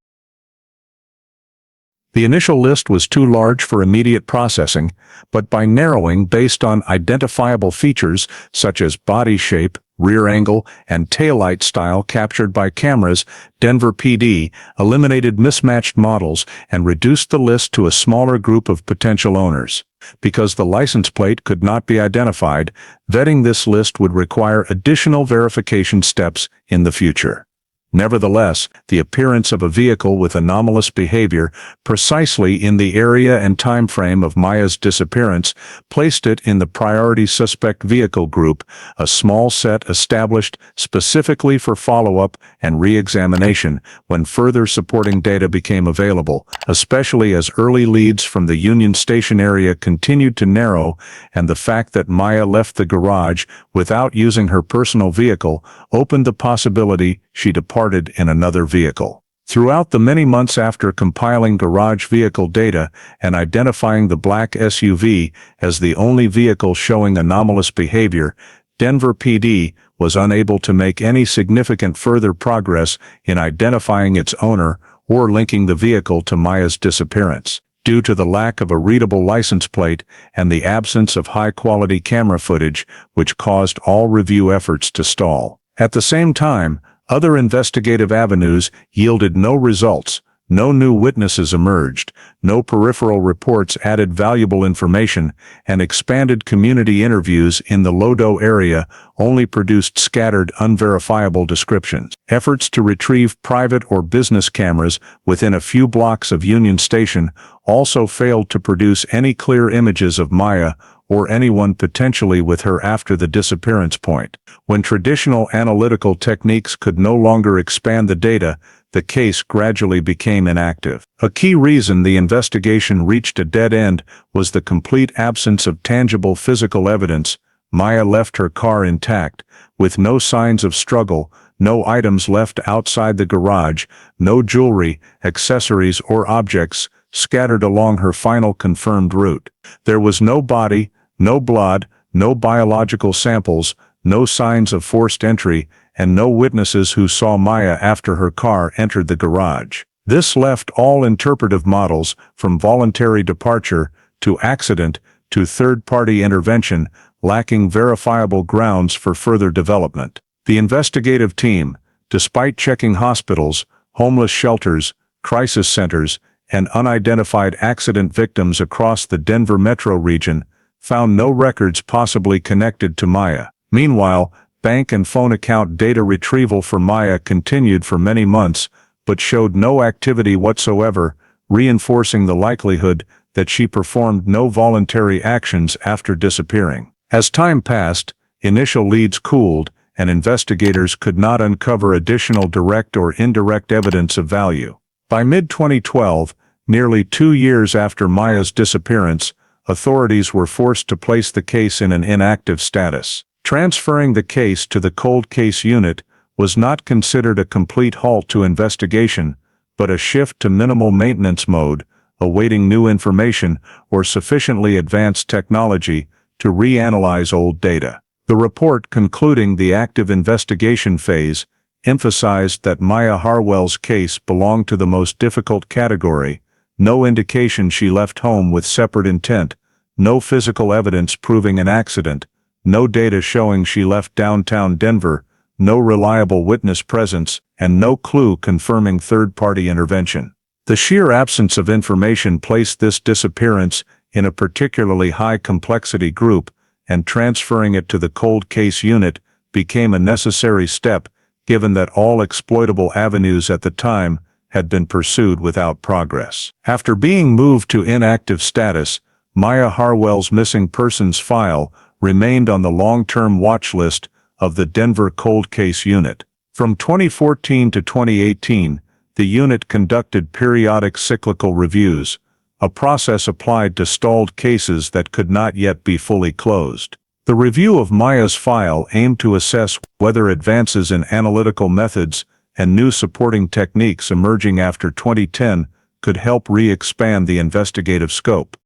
The initial list was too large for immediate processing, but by narrowing based on identifiable features such as body shape, rear angle, and taillight style captured by cameras, Denver PD eliminated mismatched models and reduced the list to a smaller group of potential owners. Because the license plate could not be identified, vetting this list would require additional verification steps in the future. Nevertheless, the appearance of a vehicle with anomalous behavior precisely in the area and time frame of Maya's disappearance placed it in the priority suspect vehicle group, a small set established specifically for follow-up and re-examination when further supporting data became available, especially as early leads from the Union Station area continued to narrow and the fact that Maya left the garage without using her personal vehicle opened the possibility she departed in another vehicle. Throughout the many months after compiling garage vehicle data and identifying the black SUV as the only vehicle showing anomalous behavior, Denver PD was unable to make any significant further progress in identifying its owner or linking the vehicle to Maya's disappearance, due to the lack of a readable license plate and the absence of high-quality camera footage, which caused all review efforts to stall. At the same time, other investigative avenues yielded no results, no new witnesses emerged, no peripheral reports added valuable information, and expanded community interviews in the Lodo area only produced scattered, unverifiable descriptions. Efforts to retrieve private or business cameras within a few blocks of Union Station also failed to produce any clear images of Maya or anyone potentially with her after the disappearance point. When traditional analytical techniques could no longer expand the data, the case gradually became inactive. A key reason the investigation reached a dead end was the complete absence of tangible physical evidence. Maya left her car intact, with no signs of struggle, no items left outside the garage, no jewelry, accessories, or objects scattered along her final confirmed route. There was no body, no blood, no biological samples, no signs of forced entry, and no witnesses who saw Maya after her car entered the garage. This left all interpretive models, from voluntary departure to accident to third-party intervention, lacking verifiable grounds for further development. The investigative team, despite checking hospitals, homeless shelters, crisis centers, and unidentified accident victims across the Denver metro region, found no records possibly connected to Maya. Meanwhile, bank and phone account data retrieval for Maya continued for many months, but showed no activity whatsoever, reinforcing the likelihood that she performed no voluntary actions after disappearing. As time passed, initial leads cooled, and investigators could not uncover additional direct or indirect evidence of value. By mid-2012, nearly 2 years after Maya's disappearance, authorities were forced to place the case in an inactive status. Transferring the case to the cold case unit was not considered a complete halt to investigation, but a shift to minimal maintenance mode, awaiting new information or sufficiently advanced technology to reanalyze old data. The report concluding the active investigation phase emphasized that Maya Harwell's case belonged to the most difficult category, no indication she left home with separate intent, no physical evidence proving an accident, no data showing she left downtown Denver, no reliable witness presence, and no clue confirming third-party intervention. The sheer absence of information placed this disappearance in a particularly high-complexity group, and transferring it to the cold case unit became a necessary step, given that all exploitable avenues at the time had been pursued without progress. After being moved to inactive status, Maya Harwell's missing persons file remained on the long-term watch list of the Denver Cold Case Unit. From 2014 to 2018, the unit conducted periodic cyclical reviews, a process applied to stalled cases that could not yet be fully closed. The review of Maya's file aimed to assess whether advances in analytical methods and new supporting techniques emerging after 2010 could help re-expand the investigative scope.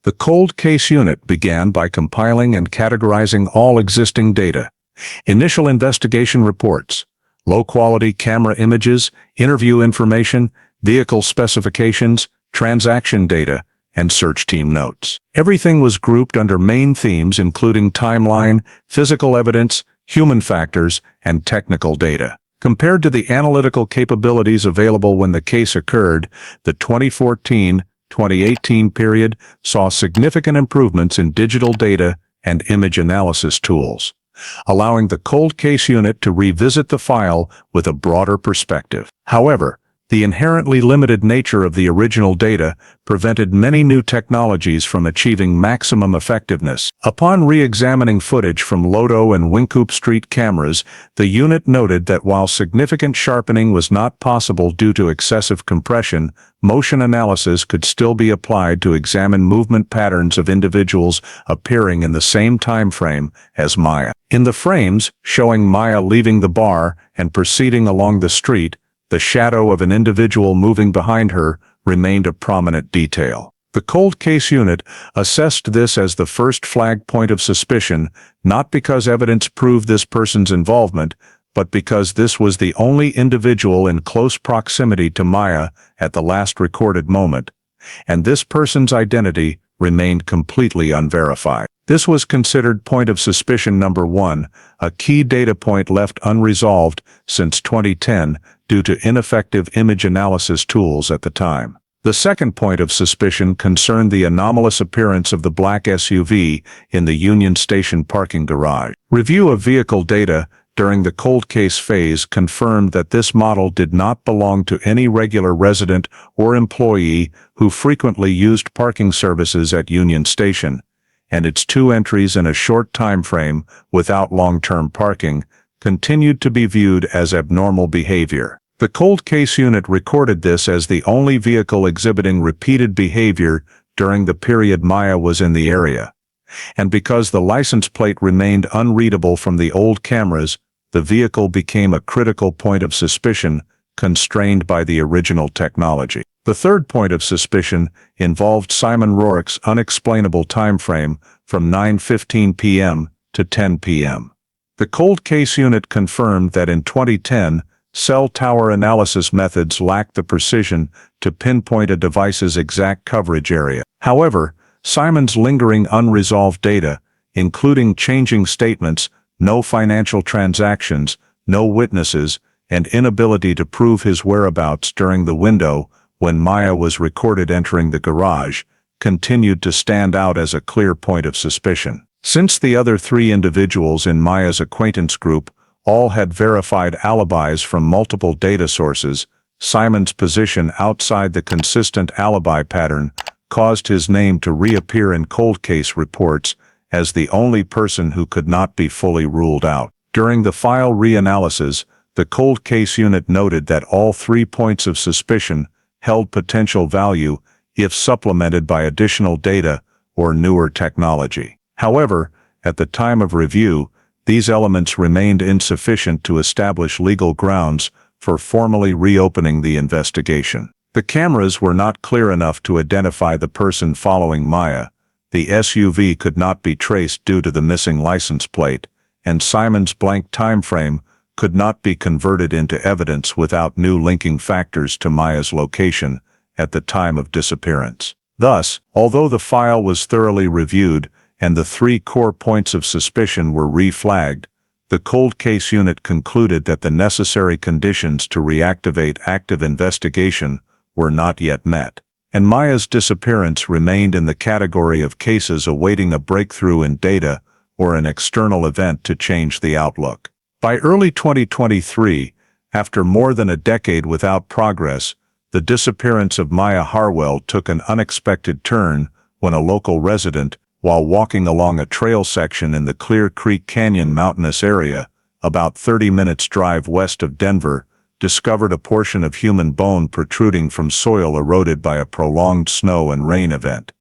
The Cold Case Unit began by compiling and categorizing all existing data: initial investigation reports, low-quality camera images, interview information, vehicle specifications, transaction data, and search team notes. Everything was grouped under main themes including timeline, physical evidence, human factors, and technical data. Compared to the analytical capabilities available when the case occurred, the 2014-2018 period saw significant improvements in digital data and image analysis tools, allowing the Cold Case Unit to revisit the file with a broader perspective. However, the inherently limited nature of the original data prevented many new technologies from achieving maximum effectiveness. Upon re-examining footage from Lodo and Wynkoop Street cameras, the unit noted that while significant sharpening was not possible due to excessive compression, motion analysis could still be applied to examine movement patterns of individuals appearing in the same time frame as Maya. In the frames showing Maya leaving the bar and proceeding along the street, the shadow of an individual moving behind her remained a prominent detail. The Cold Case Unit assessed this as the first flag point of suspicion, not because evidence proved this person's involvement, but because this was the only individual in close proximity to Maya at the last recorded moment, and this person's identity remained completely unverified. This was considered point of suspicion number 1, a key data point left unresolved since 2010 due to ineffective image analysis tools at the time. The second point of suspicion concerned the anomalous appearance of the black SUV in the Union Station parking garage. Review of vehicle data during the cold case phase confirmed that this model did not belong to any regular resident or employee who frequently used parking services at Union Station, and its 2 entries in a short time frame without long-term parking continued to be viewed as abnormal behavior. The Cold Case Unit recorded this as the only vehicle exhibiting repeated behavior during the period Maya was in the area. And because the license plate remained unreadable from the old cameras, the vehicle became a critical point of suspicion, constrained by the original technology. The third point of suspicion involved Simon Rorick's unexplainable time frame from 9:15 p.m. to 10 p.m. The Cold Case Unit confirmed that in 2010, cell tower analysis methods lacked the precision to pinpoint a device's exact coverage area. However, Simon's lingering unresolved data, including changing statements, no financial transactions, no witnesses, and inability to prove his whereabouts during the window when Maya was recorded entering the garage, continued to stand out as a clear point of suspicion. Since the other 3 individuals in Maya's acquaintance group all had verified alibis from multiple data sources, Simon's position outside the consistent alibi pattern caused his name to reappear in cold case reports as the only person who could not be fully ruled out. During the file reanalysis, the Cold Case Unit noted that all 3 points of suspicion held potential value if supplemented by additional data or newer technology. However, at the time of review, these elements remained insufficient to establish legal grounds for formally reopening the investigation. The cameras were not clear enough to identify the person following Maya. The SUV could not be traced due to the missing license plate, and Simon's blank time frame could not be converted into evidence without new linking factors to Maya's location at the time of disappearance. Thus, although the file was thoroughly reviewed and the 3 core points of suspicion were reflagged, the cold case unit concluded that the necessary conditions to reactivate active investigation were not yet met, and Maya's disappearance remained in the category of cases awaiting a breakthrough in data or an external event to change the outlook. By early 2023, after more than a decade without progress, the disappearance of Maya Harwell took an unexpected turn when a local resident, while walking along a trail section in the Clear Creek Canyon mountainous area, about 30 minutes drive west of Denver, discovered a portion of human bone protruding from soil eroded by a prolonged snow and rain event.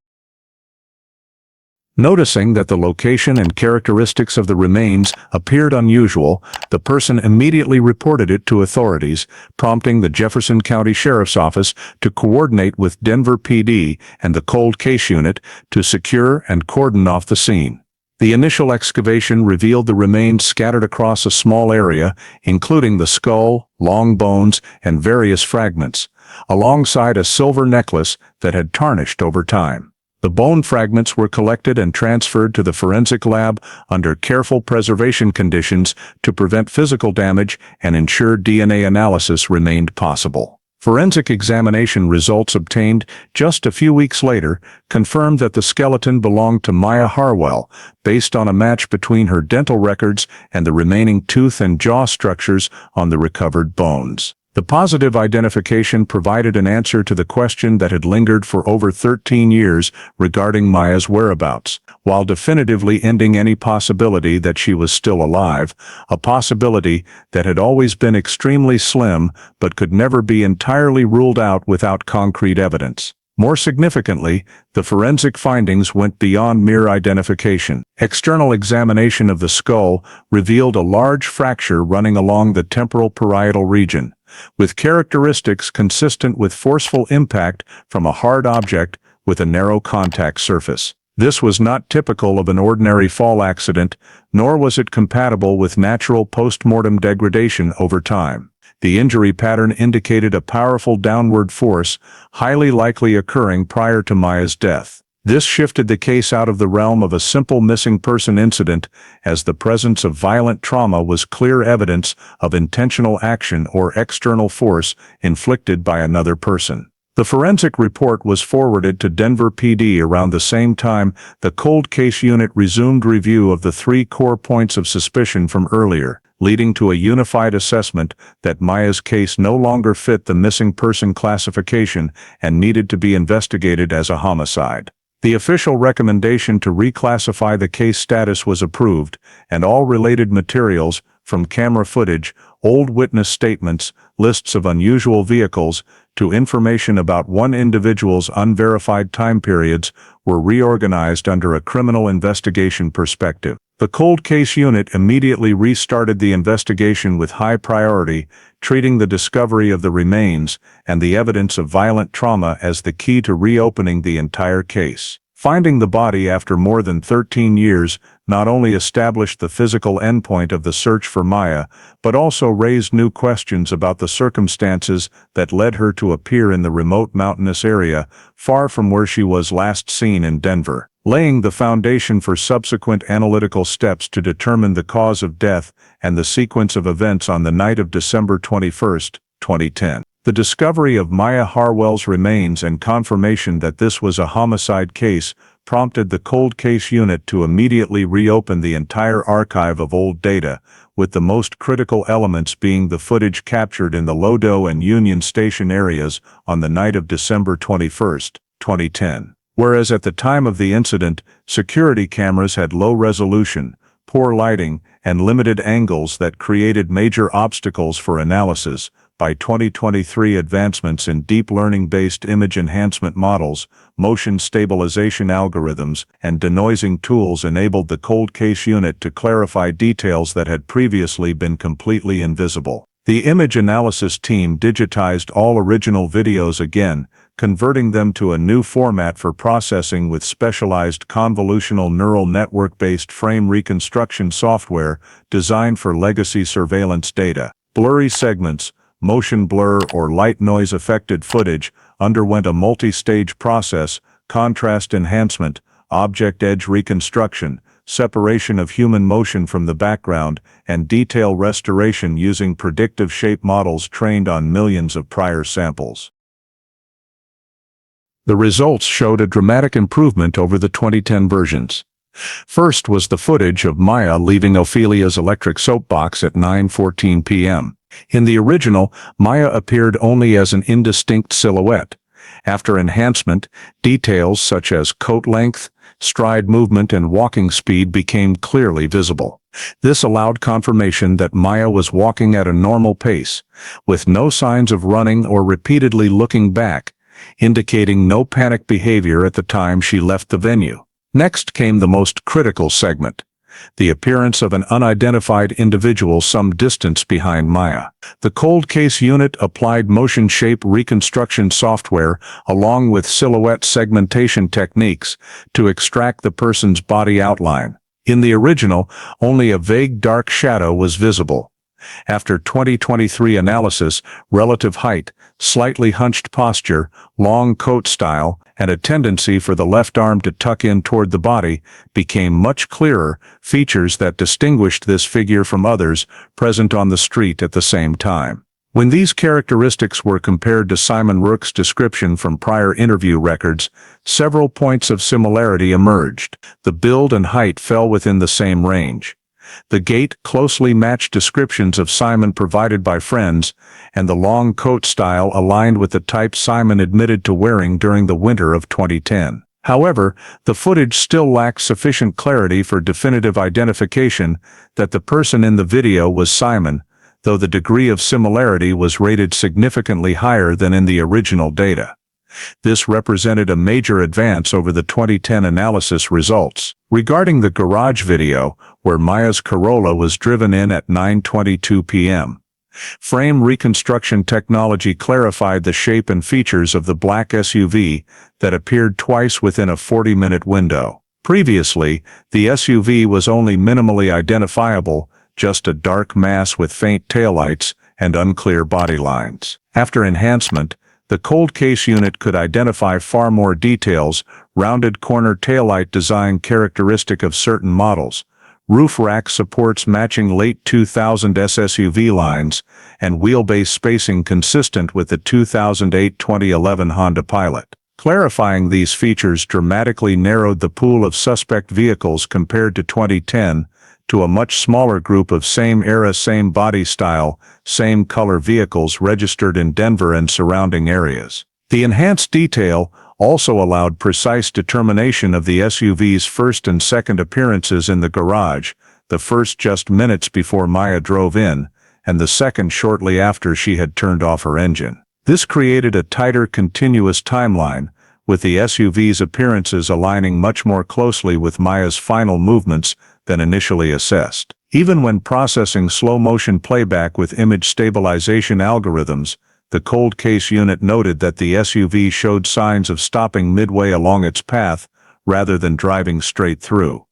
Noticing that the location and characteristics of the remains appeared unusual, the person immediately reported it to authorities, prompting the Jefferson County Sheriff's Office to coordinate with Denver PD and the cold case unit to secure and cordon off the scene. The initial excavation revealed the remains scattered across a small area, including the skull, long bones, and various fragments, alongside a silver necklace that had tarnished over time. The bone fragments were collected and transferred to the forensic lab under careful preservation conditions to prevent physical damage and ensure DNA analysis remained possible. Forensic examination results obtained just a few weeks later confirmed that the skeleton belonged to Maya Harwell, based on a match between her dental records and the remaining tooth and jaw structures on the recovered bones. The positive identification provided an answer to the question that had lingered for over 13 years regarding Maya's whereabouts, while definitively ending any possibility that she was still alive, a possibility that had always been extremely slim but could never be entirely ruled out without concrete evidence. More significantly, the forensic findings went beyond mere identification. External examination of the skull revealed a large fracture running along the temporal parietal region, with characteristics consistent with forceful impact from a hard object with a narrow contact surface. This was not typical of an ordinary fall accident, nor was it compatible with natural post-mortem degradation over time. The injury pattern indicated a powerful downward force, highly likely occurring prior to Maya's death. This shifted the case out of the realm of a simple missing person incident, as the presence of violent trauma was clear evidence of intentional action or external force inflicted by another person. The forensic report was forwarded to Denver PD around the same time the cold case unit resumed review of the 3 core points of suspicion from earlier, leading to a unified assessment that Maya's case no longer fit the missing person classification and needed to be investigated as a homicide. The official recommendation to reclassify the case status was approved, and all related materials, from camera footage, old witness statements, lists of unusual vehicles, to information about one individual's unverified time periods, were reorganized under a criminal investigation perspective. The cold case unit immediately restarted the investigation with high priority, treating the discovery of the remains and the evidence of violent trauma as the key to reopening the entire case. Finding the body after more than 13 years not only established the physical endpoint of the search for Maya, but also raised new questions about the circumstances that led her to appear in the remote mountainous area far from where she was last seen in Denver, laying the foundation for subsequent analytical steps to determine the cause of death and the sequence of events on the night of December 21, 2010. The discovery of Maya Harwell's remains and confirmation that this was a homicide case prompted the cold case unit to immediately reopen the entire archive of old data, with the most critical elements being the footage captured in the Lodo and Union Station areas on the night of December 21, 2010. Whereas at the time of the incident, security cameras had low resolution, poor lighting, and limited angles that created major obstacles for analysis, by 2023 advancements in deep learning-based image enhancement models, motion stabilization algorithms, and denoising tools enabled the cold case unit to clarify details that had previously been completely invisible. The image analysis team digitized all original videos again, converting them to a new format for processing with specialized convolutional neural network-based frame reconstruction software designed for legacy surveillance data. Blurry segments, motion blur or light noise-affected footage underwent a multi-stage process, contrast enhancement, object edge reconstruction, separation of human motion from the background, and detail restoration using predictive shape models trained on millions of prior samples. The results showed a dramatic improvement over the 2010 versions. First was the footage of Maya leaving Ophelia's electric soapbox at 9:14 p.m. In the original, Maya appeared only as an indistinct silhouette. After enhancement, details such as coat length, stride movement and walking speed became clearly visible. This allowed confirmation that Maya was walking at a normal pace, with no signs of running or repeatedly looking back, indicating no panic behavior at the time she left the venue. Next came the most critical segment, the appearance of an unidentified individual some distance behind Maya. The cold case unit applied motion shape reconstruction software along with silhouette segmentation techniques to extract the person's body outline. In the original, only a vague dark shadow was visible. After 2023 analysis, relative height, slightly hunched posture, long coat style, and a tendency for the left arm to tuck in toward the body became much clearer, features that distinguished this figure from others present on the street at the same time. When these characteristics were compared to Simon Rourke's description from prior interview records, several points of similarity emerged. The build and height fell within the same range. The gait closely matched descriptions of Simon provided by friends, and the long coat style aligned with the type Simon admitted to wearing during the winter of 2010. However, the footage still lacked sufficient clarity for definitive identification that the person in the video was Simon, though the degree of similarity was rated significantly higher than in the original data. This represented a major advance over the 2010 analysis results. Regarding the garage video, where Maya's Corolla was driven in at 9:22 p.m., frame reconstruction technology clarified the shape and features of the black SUV that appeared twice within a 40-minute window. Previously, the SUV was only minimally identifiable, just a dark mass with faint taillights and unclear body lines. After enhancement, the cold case unit could identify far more details, rounded corner taillight design characteristic of certain models, roof rack supports matching late 2000s SUV lines, and wheelbase spacing consistent with the 2008-2011 Honda Pilot. Clarifying these features dramatically narrowed the pool of suspect vehicles compared to 2010, to a much smaller group of same-era, same-body style, same-color vehicles registered in Denver and surrounding areas. The enhanced detail also allowed precise determination of the SUV's first and second appearances in the garage, the first just minutes before Maya drove in, and the second shortly after she had turned off her engine. This created a tighter continuous timeline, with the SUV's appearances aligning much more closely with Maya's final movements than initially assessed. Even when processing slow-motion playback with image stabilization algorithms, the cold case unit noted that the SUV showed signs of stopping midway along its path rather than driving straight through,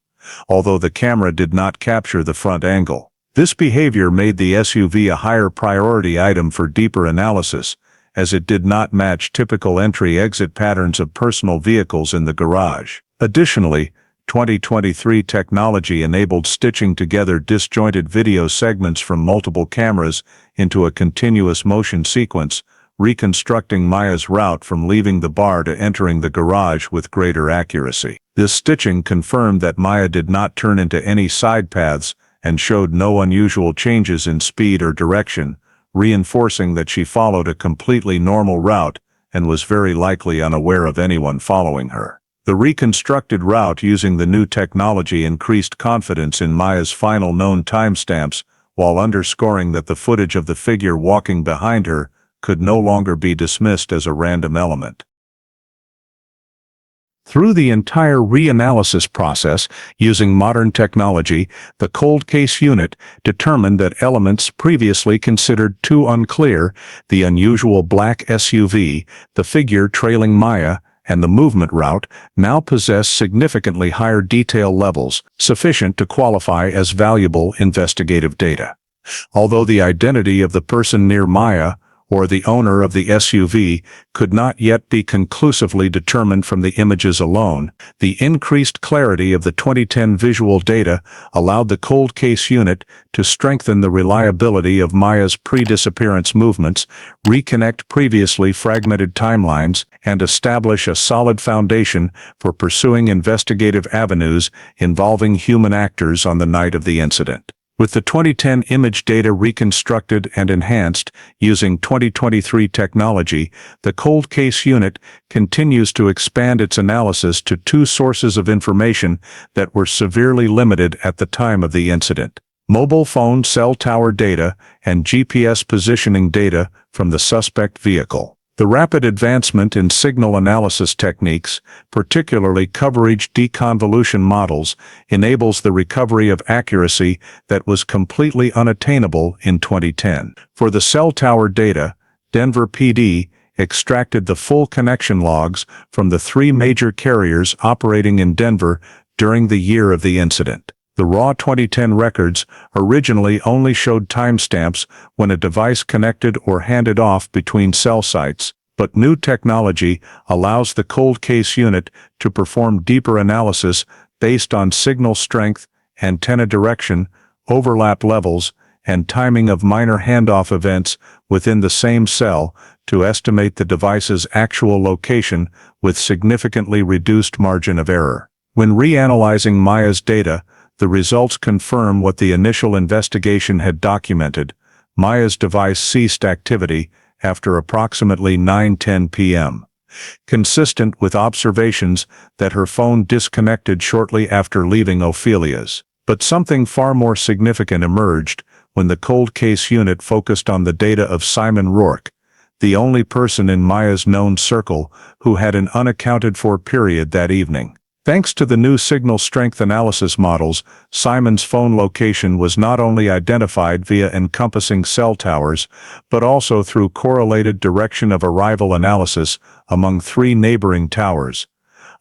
although the camera did not capture the front angle. This behavior made the SUV a higher priority item for deeper analysis, as it did not match typical entry-exit patterns of personal vehicles in the garage. Additionally, 2023 technology enabled stitching together disjointed video segments from multiple cameras into a continuous motion sequence, reconstructing Maya's route from leaving the bar to entering the garage with greater accuracy. This stitching confirmed that Maya did not turn into any side paths and showed no unusual changes in speed or direction, reinforcing that she followed a completely normal route and was very likely unaware of anyone following her. The reconstructed route using the new technology increased confidence in Maya's final known timestamps, while underscoring that the footage of the figure walking behind her could no longer be dismissed as a random element. Through the entire reanalysis process, using modern technology, the cold case unit determined that elements previously considered too unclear, the unusual black SUV, the figure trailing Maya, and the movement route, now possess significantly higher detail levels, sufficient to qualify as valuable investigative data. Although the identity of the person near Maya, or the owner of the SUV, could not yet be conclusively determined from the images alone, the increased clarity of the 2010 visual data allowed the cold case unit to strengthen the reliability of Maya's pre-disappearance movements, reconnect previously fragmented timelines, and establish a solid foundation for pursuing investigative avenues involving human actors on the night of the incident. With the 2010 image data reconstructed and enhanced using 2023 technology, the cold case unit continues to expand its analysis to two sources of information that were severely limited at the time of the incident: mobile phone cell tower data and GPS positioning data from the suspect vehicle. The rapid advancement in signal analysis techniques, particularly coverage deconvolution models, enables the recovery of accuracy that was completely unattainable in 2010. For the cell tower data, Denver PD extracted the full connection logs from the three major carriers operating in Denver during the year of the incident. The raw 2010 records originally only showed timestamps when a device connected or handed off between cell sites, but new technology allows the cold case unit to perform deeper analysis based on signal strength, antenna direction, overlap levels, and timing of minor handoff events within the same cell to estimate the device's actual location with significantly reduced margin of error. When reanalyzing Maya's data, the results confirm what the initial investigation had documented. Maya's device ceased activity after approximately 9:10 p.m., consistent with observations that her phone disconnected shortly after leaving Ophelia's. But something far more significant emerged when the cold case unit focused on the data of Simon Rourke, the only person in Maya's known circle who had an unaccounted-for period that evening. Thanks to the new signal strength analysis models, Simon's phone location was not only identified via encompassing cell towers, but also through correlated direction of arrival analysis among three neighboring towers,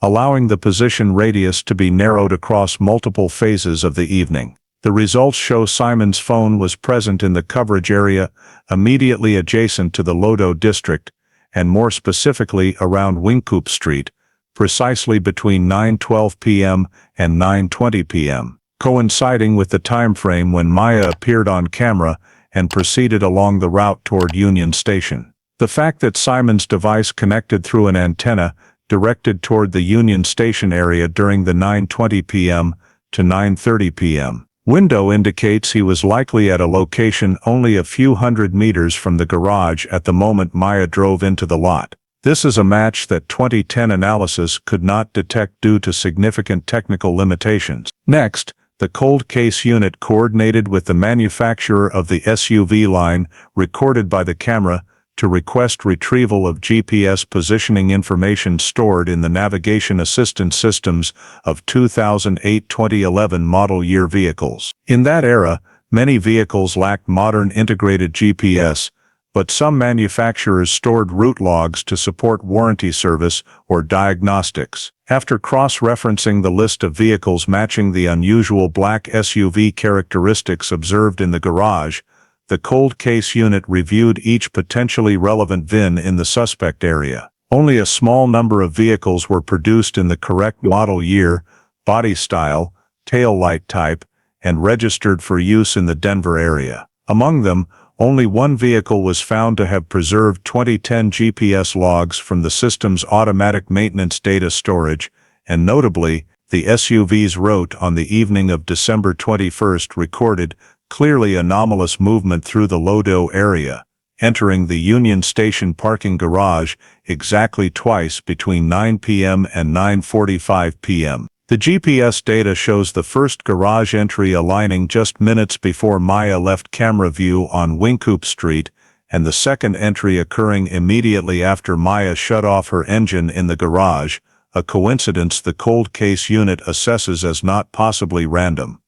allowing the position radius to be narrowed across multiple phases of the evening. The results show Simon's phone was present in the coverage area immediately adjacent to the Lodo district, and more specifically around Wynkoop Street, precisely between 9:12 p.m. and 9:20 p.m., coinciding with the time frame when Maya appeared on camera and proceeded along the route toward Union Station. The fact that Simon's device connected through an antenna directed toward the Union Station area during the 9:20 p.m. to 9:30 p.m. window indicates he was likely at a location only a few hundred meters from the garage at the moment Maya drove into the lot. This is a match that 2010 analysis could not detect due to significant technical limitations. Next, the cold case unit coordinated with the manufacturer of the SUV line recorded by the camera to request retrieval of GPS positioning information stored in the navigation assistance systems of 2008-2011 model year vehicles. In that era, many vehicles lacked modern integrated GPS, but some manufacturers stored route logs to support warranty service or diagnostics. After cross-referencing the list of vehicles matching the unusual black SUV characteristics observed in the garage, the cold case unit reviewed each potentially relevant VIN in the suspect area. Only a small number of vehicles were produced in the correct model year, body style, tail light type, and registered for use in the Denver area. Among them, only one vehicle was found to have preserved 2010 GPS logs from the system's automatic maintenance data storage, and notably, the SUV's route on the evening of December 21st recorded clearly anomalous movement through the Lodo area, entering the Union Station parking garage exactly twice between 9 p.m. and 9:45 p.m. The GPS data shows the first garage entry aligning just minutes before Maya left camera view on Wynkoop Street, and the second entry occurring immediately after Maya shut off her engine in the garage, a coincidence the cold case unit assesses as not possibly random.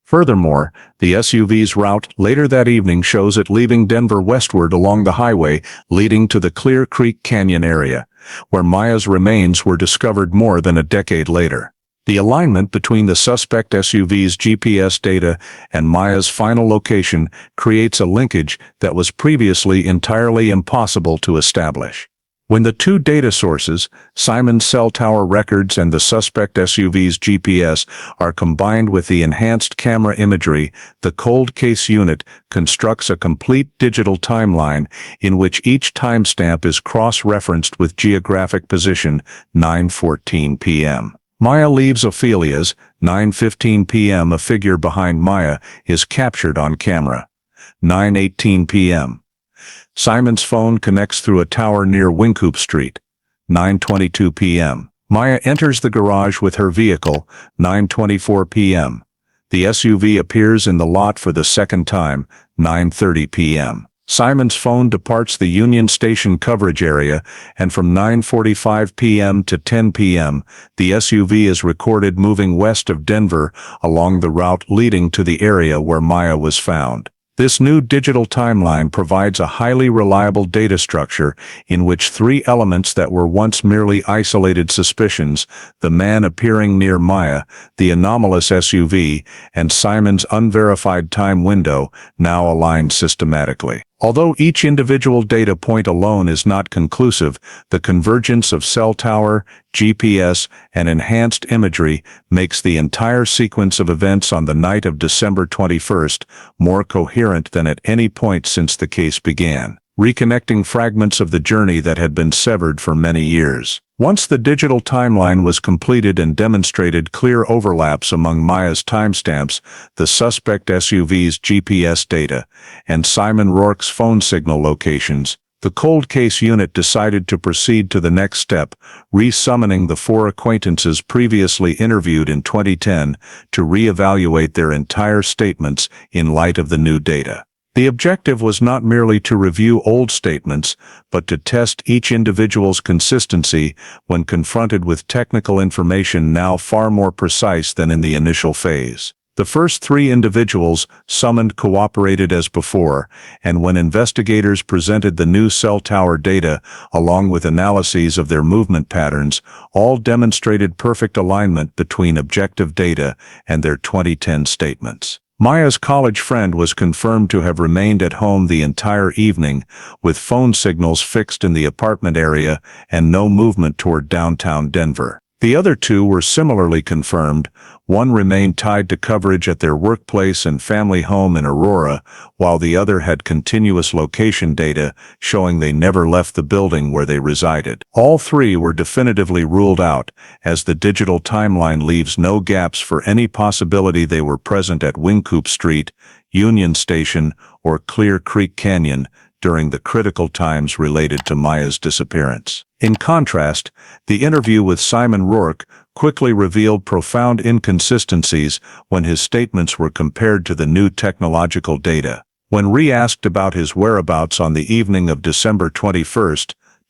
Furthermore, the SUV's route later that evening shows it leaving Denver westward along the highway leading to the Clear Creek Canyon area, where Maya's remains were discovered more than a decade later. The alignment between the suspect SUV's GPS data and Maya's final location creates a linkage that was previously entirely impossible to establish. When the two data sources, Simon's cell tower records and the suspect SUV's GPS, are combined with the enhanced camera imagery, the cold case unit constructs a complete digital timeline in which each timestamp is cross-referenced with geographic position 9:14 p.m. Maya leaves Ophelia's 9:15 p.m. A figure behind Maya is captured on camera. 9:18 p.m. Simon's phone connects through a tower near Wynkoop Street. 9:22 p.m. Maya enters the garage with her vehicle. 9:24 p.m. The SUV appears in the lot for the second time. 9:30 p.m. Simon's phone departs the Union Station coverage area, and from 9:45 p.m. to 10 p.m., the SUV is recorded moving west of Denver along the route leading to the area where Maya was found. This new digital timeline provides a highly reliable data structure in which three elements that were once merely isolated suspicions, the man appearing near Maya, the anomalous SUV, and Simon's unverified time window, now align systematically. Although each individual data point alone is not conclusive, the convergence of cell tower, GPS, and enhanced imagery makes the entire sequence of events on the night of December 21st more coherent than at any point since the case began, reconnecting fragments of the journey that had been severed for many years. Once the digital timeline was completed and demonstrated clear overlaps among Maya's timestamps, the suspect SUV's GPS data, and Simon Rourke's phone signal locations, the cold case unit decided to proceed to the next step, re-summoning the four acquaintances previously interviewed in 2010 to re-evaluate their entire statements in light of the new data. The objective was not merely to review old statements, but to test each individual's consistency when confronted with technical information now far more precise than in the initial phase. The first three individuals summoned cooperated as before, and when investigators presented the new cell tower data, along with analyses of their movement patterns, all demonstrated perfect alignment between objective data and their 2010 statements. Maya's college friend was confirmed to have remained at home the entire evening, with phone signals fixed in the apartment area and no movement toward downtown Denver. The other two were similarly confirmed. One remained tied to coverage at their workplace and family home in Aurora, while the other had continuous location data showing they never left the building where they resided. All three were definitively ruled out, as the digital timeline leaves no gaps for any possibility they were present at Wynkoop Street, Union Station, or Clear Creek Canyon during the critical times related to Maya's disappearance. In contrast, the interview with Simon Rourke quickly revealed profound inconsistencies when his statements were compared to the new technological data. When re-asked about his whereabouts on the evening of December 21,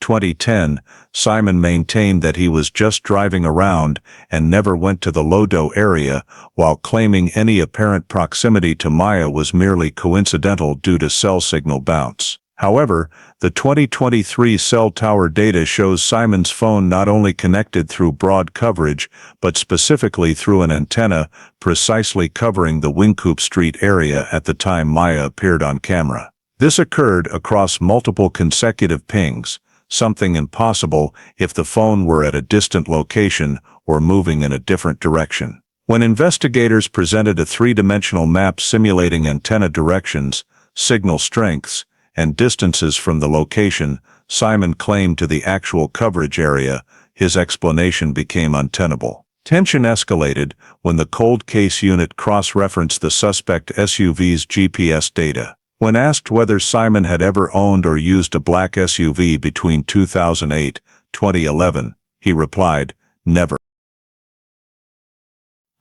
2010, Simon maintained that he was just driving around and never went to the Lodo area, while claiming any apparent proximity to Maya was merely coincidental due to cell signal bounce. However, the 2023 cell tower data shows Simon's phone not only connected through broad coverage, but specifically through an antenna precisely covering the Wynkoop Street area at the time Maya appeared on camera. This occurred across multiple consecutive pings, something impossible if the phone were at a distant location or moving in a different direction. When investigators presented a three-dimensional map simulating antenna directions, signal strengths, and distances from the location Simon claimed to the actual coverage area, his explanation became untenable. Tension escalated when the cold case unit cross-referenced the suspect SUV's GPS data. When asked whether Simon had ever owned or used a black SUV between 2008 and 2011, he replied, "Never."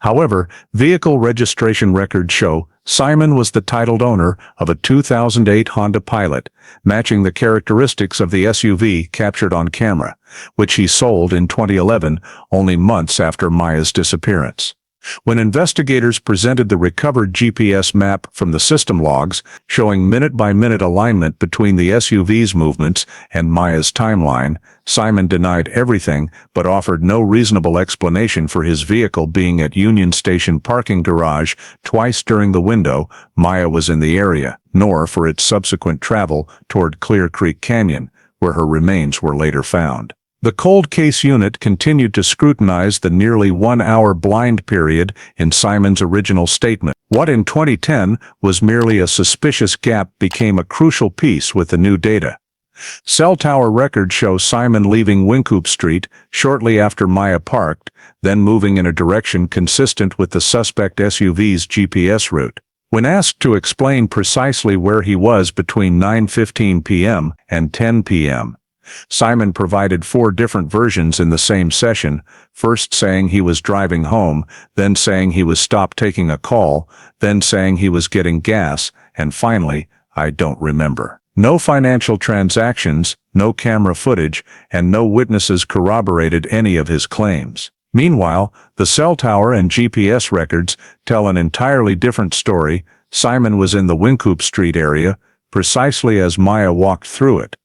However, vehicle registration records show Simon was the titled owner of a 2008 Honda Pilot, matching the characteristics of the SUV captured on camera, which he sold in 2011, only months after Maya's disappearance. When investigators presented the recovered GPS map from the system logs, showing minute-by-minute alignment between the SUV's movements and Maya's timeline, Simon denied everything but offered no reasonable explanation for his vehicle being at Union Station parking garage twice during the window Maya was in the area, nor for its subsequent travel toward Clear Creek Canyon, where her remains were later found. The cold case unit continued to scrutinize the nearly 1-hour blind period in Simon's original statement. What in 2010 was merely a suspicious gap became a crucial piece with the new data. Cell tower records show Simon leaving Wynkoop Street shortly after Maya parked, then moving in a direction consistent with the suspect SUV's GPS route. When asked to explain precisely where he was between 9:15 p.m. and 10 p.m., Simon provided 4 different versions in the same session, first saying he was driving home, then saying he was stopped taking a call, then saying he was getting gas, and finally, "I don't remember." No financial transactions, no camera footage, and no witnesses corroborated any of his claims. Meanwhile, the cell tower and GPS records tell an entirely different story. Simon was in the Wynkoop Street area, precisely as Maya walked through it.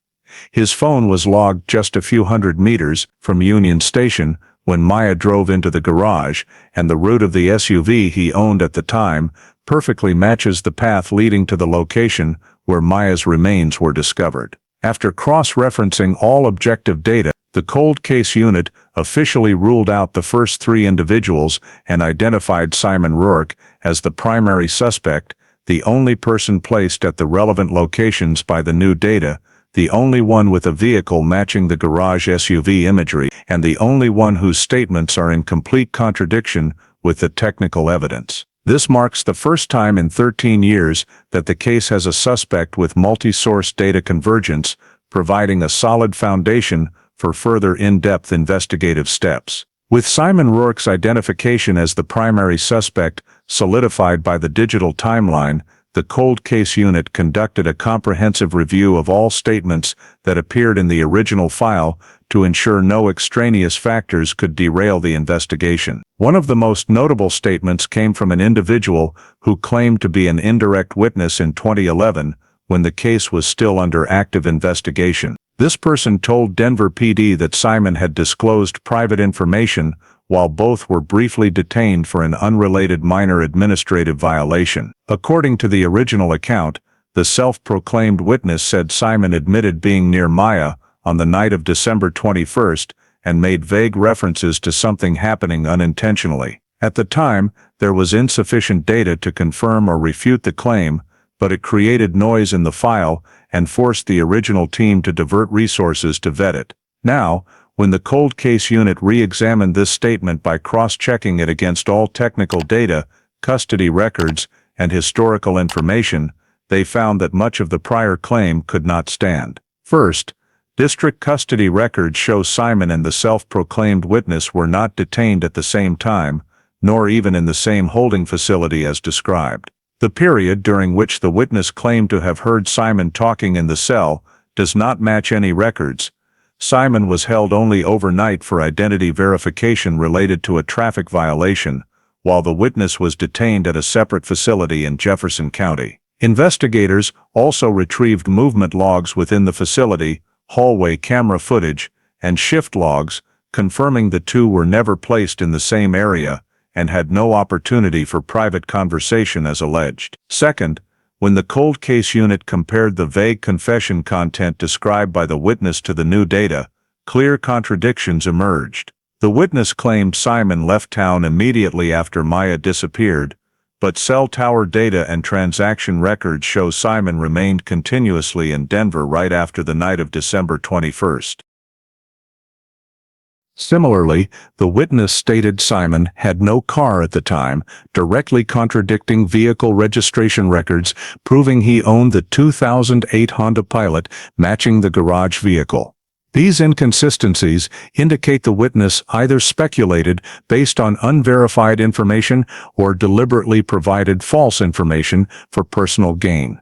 His phone was logged just a few hundred meters from Union Station when Maya drove into the garage, and the route of the SUV he owned at the time perfectly matches the path leading to the location where Maya's remains were discovered. After cross-referencing all objective data, the cold case unit officially ruled out the first 3 individuals and identified Simon Rourke as the primary suspect, the only person placed at the relevant locations by the new data, the only one with a vehicle matching the garage SUV imagery, and the only one whose statements are in complete contradiction with the technical evidence. This marks the first time in 13 years that the case has a suspect with multi-source data convergence, providing a solid foundation for further in-depth investigative steps. With Simon Rourke's identification as the primary suspect solidified by the digital timeline, the cold case unit conducted a comprehensive review of all statements that appeared in the original file to ensure no extraneous factors could derail the investigation. One of the most notable statements came from an individual who claimed to be an indirect witness in 2011 when the case was still under active investigation. This person told Denver PD that Simon had disclosed private information while both were briefly detained for an unrelated minor administrative violation. According to the original account, the self-proclaimed witness said Simon admitted being near Maya on the night of December 21st and made vague references to something happening unintentionally. At the time, there was insufficient data to confirm or refute the claim, but it created noise in the file and forced the original team to divert resources to vet it. Now, when the cold case unit re-examined this statement by cross-checking it against all technical data, custody records, and historical information, they found that much of the prior claim could not stand. First, district custody records show Simon and the self-proclaimed witness were not detained at the same time, nor even in the same holding facility as described. The period during which the witness claimed to have heard Simon talking in the cell does not match any records. Simon was held only overnight for identity verification related to a traffic violation, while the witness was detained at a separate facility in Jefferson County. Investigators also retrieved movement logs within the facility, hallway camera footage, and shift logs, confirming the two were never placed in the same area and had no opportunity for private conversation as alleged. Second, when the cold case unit compared the vague confession content described by the witness to the new data, clear contradictions emerged. The witness claimed Simon left town immediately after Maya disappeared, but cell tower data and transaction records show Simon remained continuously in Denver right after the night of December 21st. Similarly, the witness stated Simon had no car at the time, directly contradicting vehicle registration records proving he owned the 2008 Honda Pilot matching the garage vehicle. These inconsistencies indicate the witness either speculated based on unverified information or deliberately provided false information for personal gain.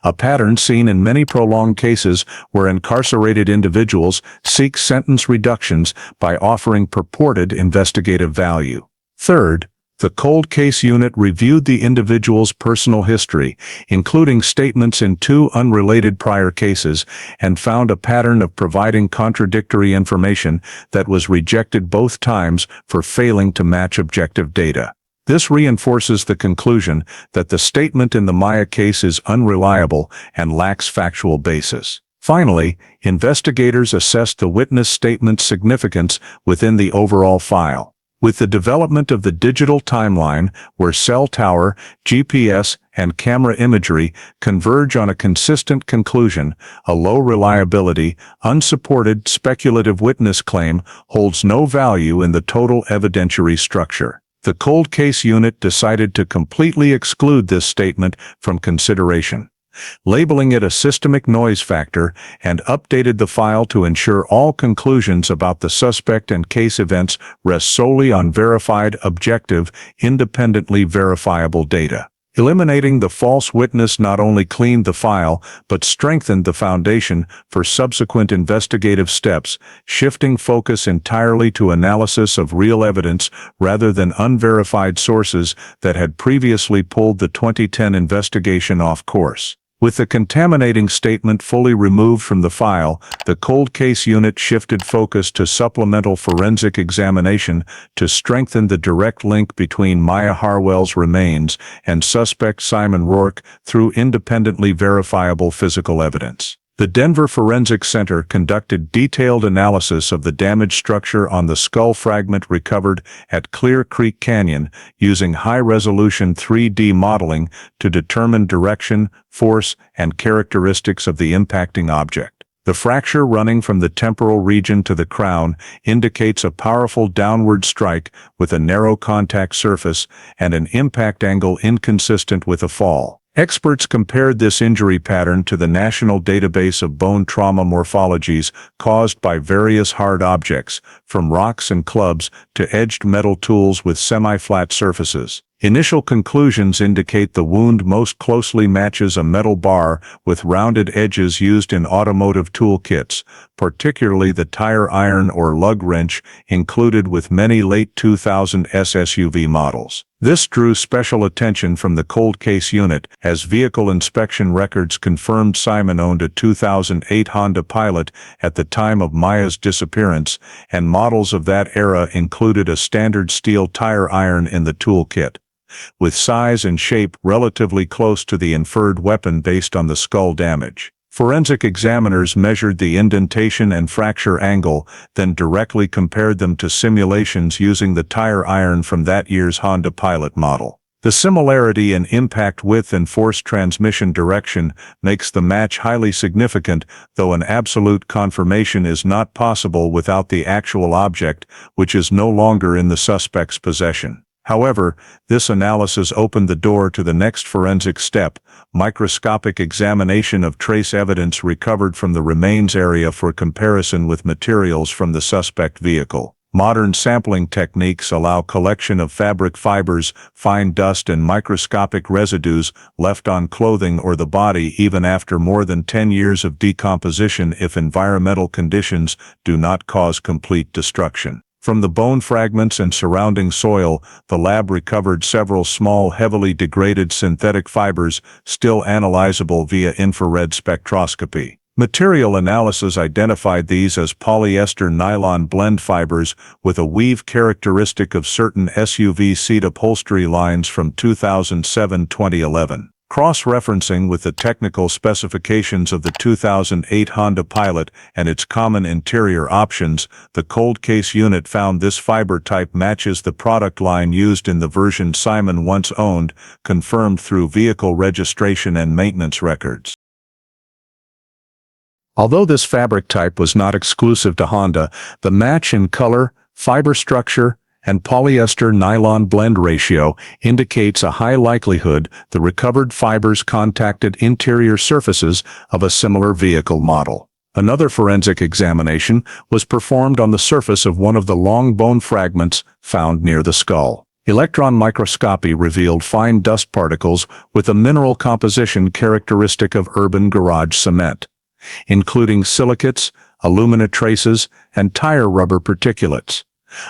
A pattern seen in many prolonged cases where incarcerated individuals seek sentence reductions by offering purported investigative value. Third, the cold case unit reviewed the individual's personal history, including statements in 2 unrelated prior cases, and found a pattern of providing contradictory information that was rejected both times for failing to match objective data. This reinforces the conclusion that the statement in the Maya case is unreliable and lacks factual basis. Finally, investigators assessed the witness statement's significance within the overall file. With the development of the digital timeline, where cell tower, GPS, and camera imagery converge on a consistent conclusion, a low-reliability, unsupported speculative witness claim holds no value in the total evidentiary structure. The cold case unit decided to completely exclude this statement from consideration, labeling it a systemic noise factor, and updated the file to ensure all conclusions about the suspect and case events rest solely on verified, objective, independently verifiable data. Eliminating the false witness not only cleaned the file, but strengthened the foundation for subsequent investigative steps, shifting focus entirely to analysis of real evidence rather than unverified sources that had previously pulled the 2010 investigation off course. With the contaminating statement fully removed from the file, the cold case unit shifted focus to supplemental forensic examination to strengthen the direct link between Maya Harwell's remains and suspect Simon Rourke through independently verifiable physical evidence. The Denver Forensic Center conducted detailed analysis of the damaged structure on the skull fragment recovered at Clear Creek Canyon using high-resolution 3D modeling to determine direction, force, and characteristics of the impacting object. The fracture running from the temporal region to the crown indicates a powerful downward strike with a narrow contact surface and an impact angle inconsistent with a fall. Experts compared this injury pattern to the National Database of Bone Trauma Morphologies caused by various hard objects, from rocks and clubs to edged metal tools with semi-flat surfaces. Initial conclusions indicate the wound most closely matches a metal bar with rounded edges used in automotive toolkits, particularly the tire iron or lug wrench included with many late 2000s SUV models. This drew special attention from the cold case unit, as vehicle inspection records confirmed Simon owned a 2008 Honda Pilot at the time of Maya's disappearance, and models of that era included a standard steel tire iron in the toolkit, with size and shape relatively close to the inferred weapon based on the skull damage. Forensic examiners measured the indentation and fracture angle, then directly compared them to simulations using the tire iron from that year's Honda Pilot model. The similarity in impact width and force transmission direction makes the match highly significant, though an absolute confirmation is not possible without the actual object, which is no longer in the suspect's possession. However, this analysis opened the door to the next forensic step, microscopic examination of trace evidence recovered from the remains area for comparison with materials from the suspect vehicle. Modern sampling techniques allow collection of fabric fibers, fine dust, and microscopic residues left on clothing or the body even after more than 10 years of decomposition if environmental conditions do not cause complete destruction. From the bone fragments and surrounding soil, the lab recovered several small, heavily degraded synthetic fibers, still analyzable via infrared spectroscopy. Material analysis identified these as polyester nylon blend fibers with a weave characteristic of certain SUV seat upholstery lines from 2007-2011. Cross-referencing with the technical specifications of the 2008 Honda Pilot and its common interior options, the cold case unit found this fiber type matches the product line used in the version Simon once owned, confirmed through vehicle registration and maintenance records. Although this fabric type was not exclusive to Honda, the match in color, fiber structure, and polyester-nylon blend ratio indicates a high likelihood the recovered fibers contacted interior surfaces of a similar vehicle model. Another forensic examination was performed on the surface of one of the long bone fragments found near the skull. Electron microscopy revealed fine dust particles with a mineral composition characteristic of urban garage cement, including silicates, alumina traces, and tire rubber particulates,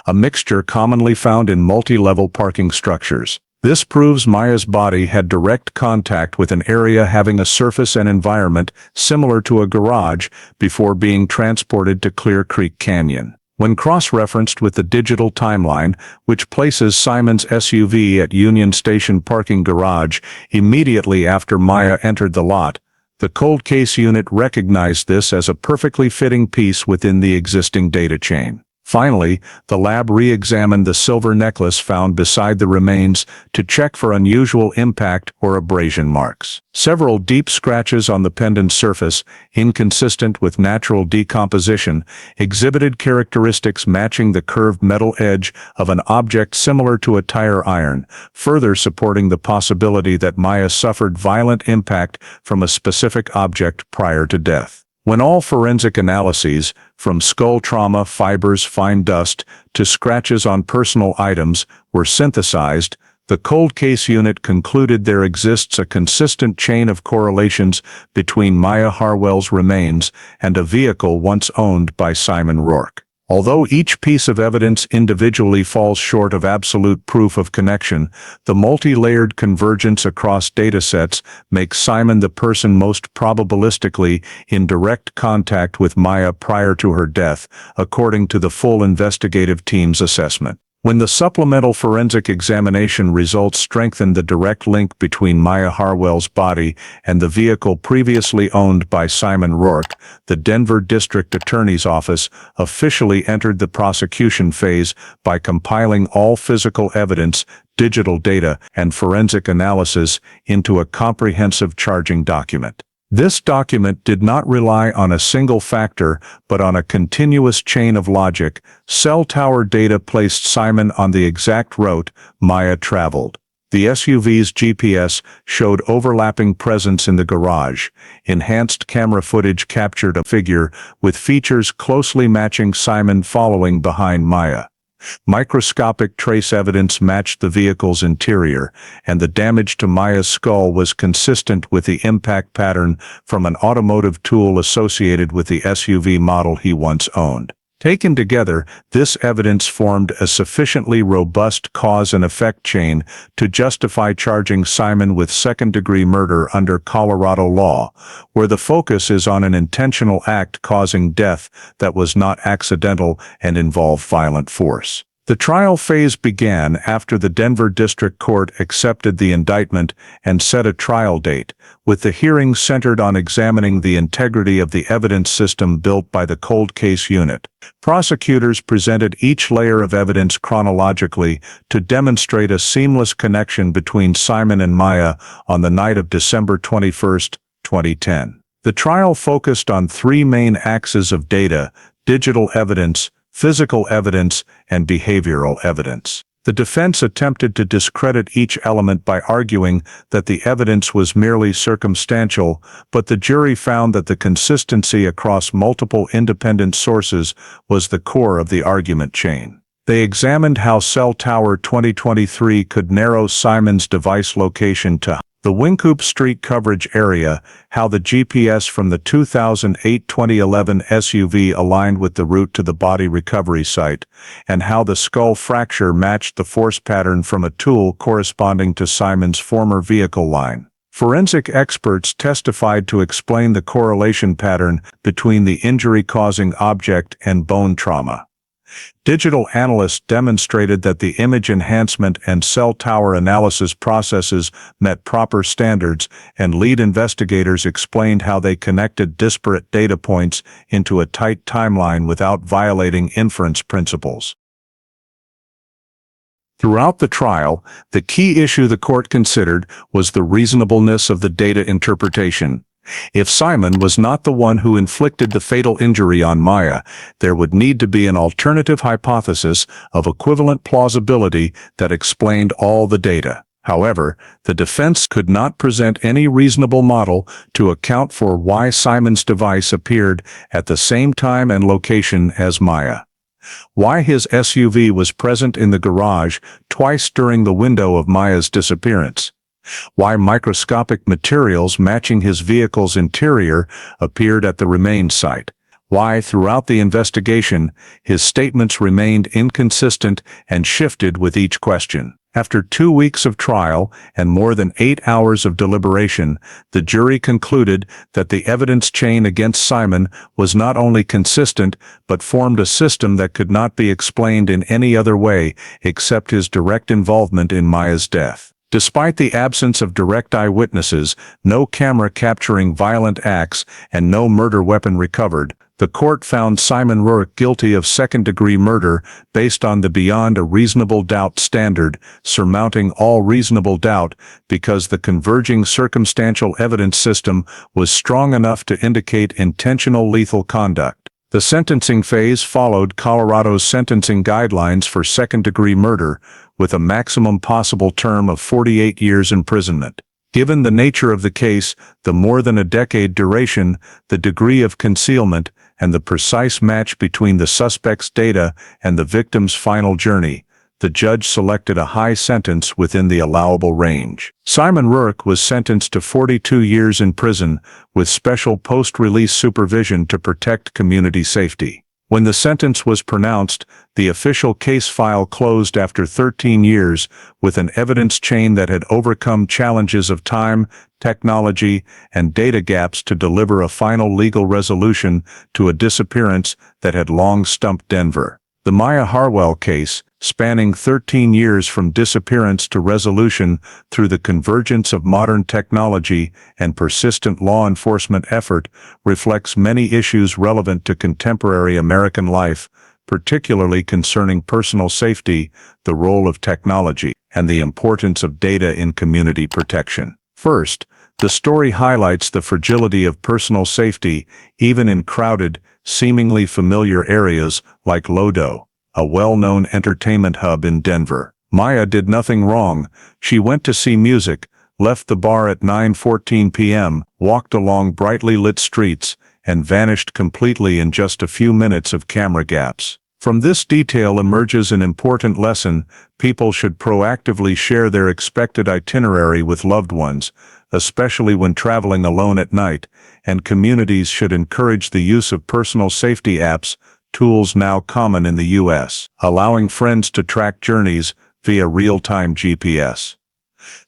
a mixture commonly found in multi-level parking structures. This proves Maya's body had direct contact with an area having a surface and environment similar to a garage before being transported to Clear Creek Canyon. When cross-referenced with the digital timeline, which places Simon's SUV at Union Station parking garage immediately after Maya entered the lot, the cold case unit recognized this as a perfectly fitting piece within the existing data chain. Finally, the lab re-examined the silver necklace found beside the remains to check for unusual impact or abrasion marks. Several deep scratches on the pendant surface, inconsistent with natural decomposition, exhibited characteristics matching the curved metal edge of an object similar to a tire iron, further supporting the possibility that Maya suffered violent impact from a specific object prior to death. When all forensic analyses, from skull trauma, fibers, fine dust, to scratches on personal items, were synthesized, the cold case unit concluded there exists a consistent chain of correlations between Maya Harwell's remains and a vehicle once owned by Simon Rourke. Although each piece of evidence individually falls short of absolute proof of connection, the multi-layered convergence across datasets makes Simon the person most probabilistically in direct contact with Maya prior to her death, according to the full investigative team's assessment. When the supplemental forensic examination results strengthened the direct link between Maya Harwell's body and the vehicle previously owned by Simon Rourke, the Denver District Attorney's Office officially entered the prosecution phase by compiling all physical evidence, digital data, and forensic analysis into a comprehensive charging document. This document did not rely on a single factor, but on a continuous chain of logic. Cell tower data placed Simon on the exact route Maya traveled. The SUV's GPS showed overlapping presence in the garage. Enhanced camera footage captured a figure with features closely matching Simon following behind Maya. Microscopic trace evidence matched the vehicle's interior, and the damage to Maya's skull was consistent with the impact pattern from an automotive tool associated with the SUV model he once owned. Taken together, this evidence formed a sufficiently robust cause and effect chain to justify charging Simon with second-degree murder under Colorado law, where the focus is on an intentional act causing death that was not accidental and involved violent force. The trial phase began after the Denver District Court accepted the indictment and set a trial date, with the hearing centered on examining the integrity of the evidence system built by the cold case unit. Prosecutors presented each layer of evidence chronologically to demonstrate a seamless connection between Simon and Maya on the night of December 21, 2010. The trial focused on three main axes of data: digital evidence, physical evidence, and behavioral evidence. The defense attempted to discredit each element by arguing that the evidence was merely circumstantial, but the jury found that the consistency across multiple independent sources was the core of the argument chain. They examined how Cell Tower 2023 could narrow Simon's device location to the Wynkoop Street coverage area, how the GPS from the 2008-2011 SUV aligned with the route to the body recovery site, and how the skull fracture matched the force pattern from a tool corresponding to Simon's former vehicle line. Forensic experts testified to explain the correlation pattern between the injury-causing object and bone trauma. Digital analysts demonstrated that the image enhancement and cell tower analysis processes met proper standards, and lead investigators explained how they connected disparate data points into a tight timeline without violating inference principles. Throughout the trial, the key issue the court considered was the reasonableness of the data interpretation. If Simon was not the one who inflicted the fatal injury on Maya, there would need to be an alternative hypothesis of equivalent plausibility that explained all the data. However, the defense could not present any reasonable model to account for why Simon's device appeared at the same time and location as Maya. Why his SUV was present in the garage twice during the window of Maya's disappearance. Why microscopic materials matching his vehicle's interior appeared at the remains site. Why, throughout the investigation, his statements remained inconsistent and shifted with each question. After 2 weeks of trial and more than 8 hours of deliberation, the jury concluded that the evidence chain against Simon was not only consistent but formed a system that could not be explained in any other way except his direct involvement in Maya's death. Despite the absence of direct eyewitnesses, no camera capturing violent acts, and no murder weapon recovered, the court found Simon Rourke guilty of second-degree murder based on the beyond a reasonable doubt standard, surmounting all reasonable doubt because the converging circumstantial evidence system was strong enough to indicate intentional lethal conduct. The sentencing phase followed Colorado's sentencing guidelines for second-degree murder, with a maximum possible term of 48 years imprisonment. Given the nature of the case, the more than a decade duration, the degree of concealment, and the precise match between the suspect's data and the victim's final journey, the judge selected a high sentence within the allowable range. Simon Rourke was sentenced to 42 years in prison, with special post-release supervision to protect community safety. When the sentence was pronounced, the official case file closed after 13 years, with an evidence chain that had overcome challenges of time, technology, and data gaps to deliver a final legal resolution to a disappearance that had long stumped Denver. The Maya Harwell case, spanning 13 years from disappearance to resolution through the convergence of modern technology and persistent law enforcement effort, reflects many issues relevant to contemporary American life, particularly concerning personal safety, the role of technology, and the importance of data in community protection. First, the story highlights the fragility of personal safety, even in crowded, seemingly familiar areas like Lodo, a well-known entertainment hub in Denver. Maya did nothing wrong. She went to see music, left the bar at 9:14 p.m., walked along brightly lit streets, and vanished completely in just a few minutes of camera gaps. From this detail emerges an important lesson: people should proactively share their expected itinerary with loved ones, especially when traveling alone at night, and communities should encourage the use of personal safety apps, tools now common in the U.S., allowing friends to track journeys via real-time GPS.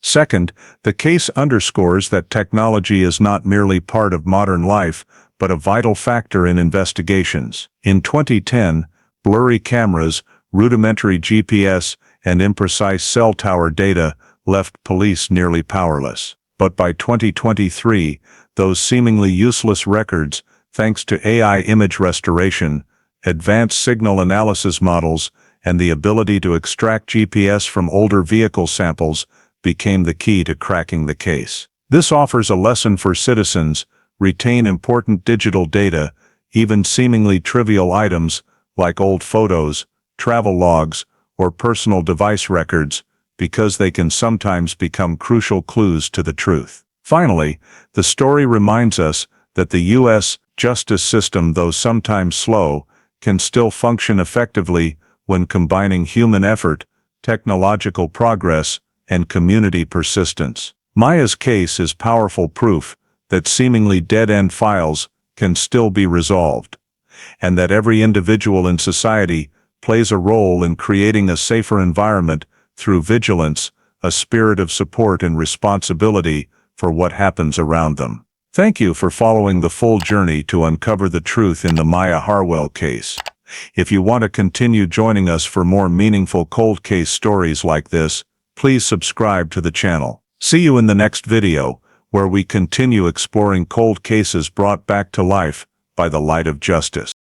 Second, the case underscores that technology is not merely part of modern life, but a vital factor in investigations. In 2010, blurry cameras, rudimentary GPS, and imprecise cell tower data left police nearly powerless. But by 2023, those seemingly useless records, thanks to AI image restoration, advanced signal analysis models, and the ability to extract GPS from older vehicle samples, became the key to cracking the case. This offers a lesson for citizens: retain important digital data, even seemingly trivial items like old photos, travel logs, or personal device records, because they can sometimes become crucial clues to the truth. Finally, the story reminds us that the U.S. justice system, though sometimes slow, can still function effectively when combining human effort, technological progress, and community persistence. Maya's case is powerful proof that seemingly dead-end files can still be resolved, and that every individual in society plays a role in creating a safer environment through vigilance, a spirit of support, and responsibility for what happens around them. Thank you for following the full journey to uncover the truth in the Maya Harwell case. If you want to continue joining us for more meaningful cold case stories like this, please subscribe to the channel. See you in the next video, where we continue exploring cold cases brought back to life by the light of justice.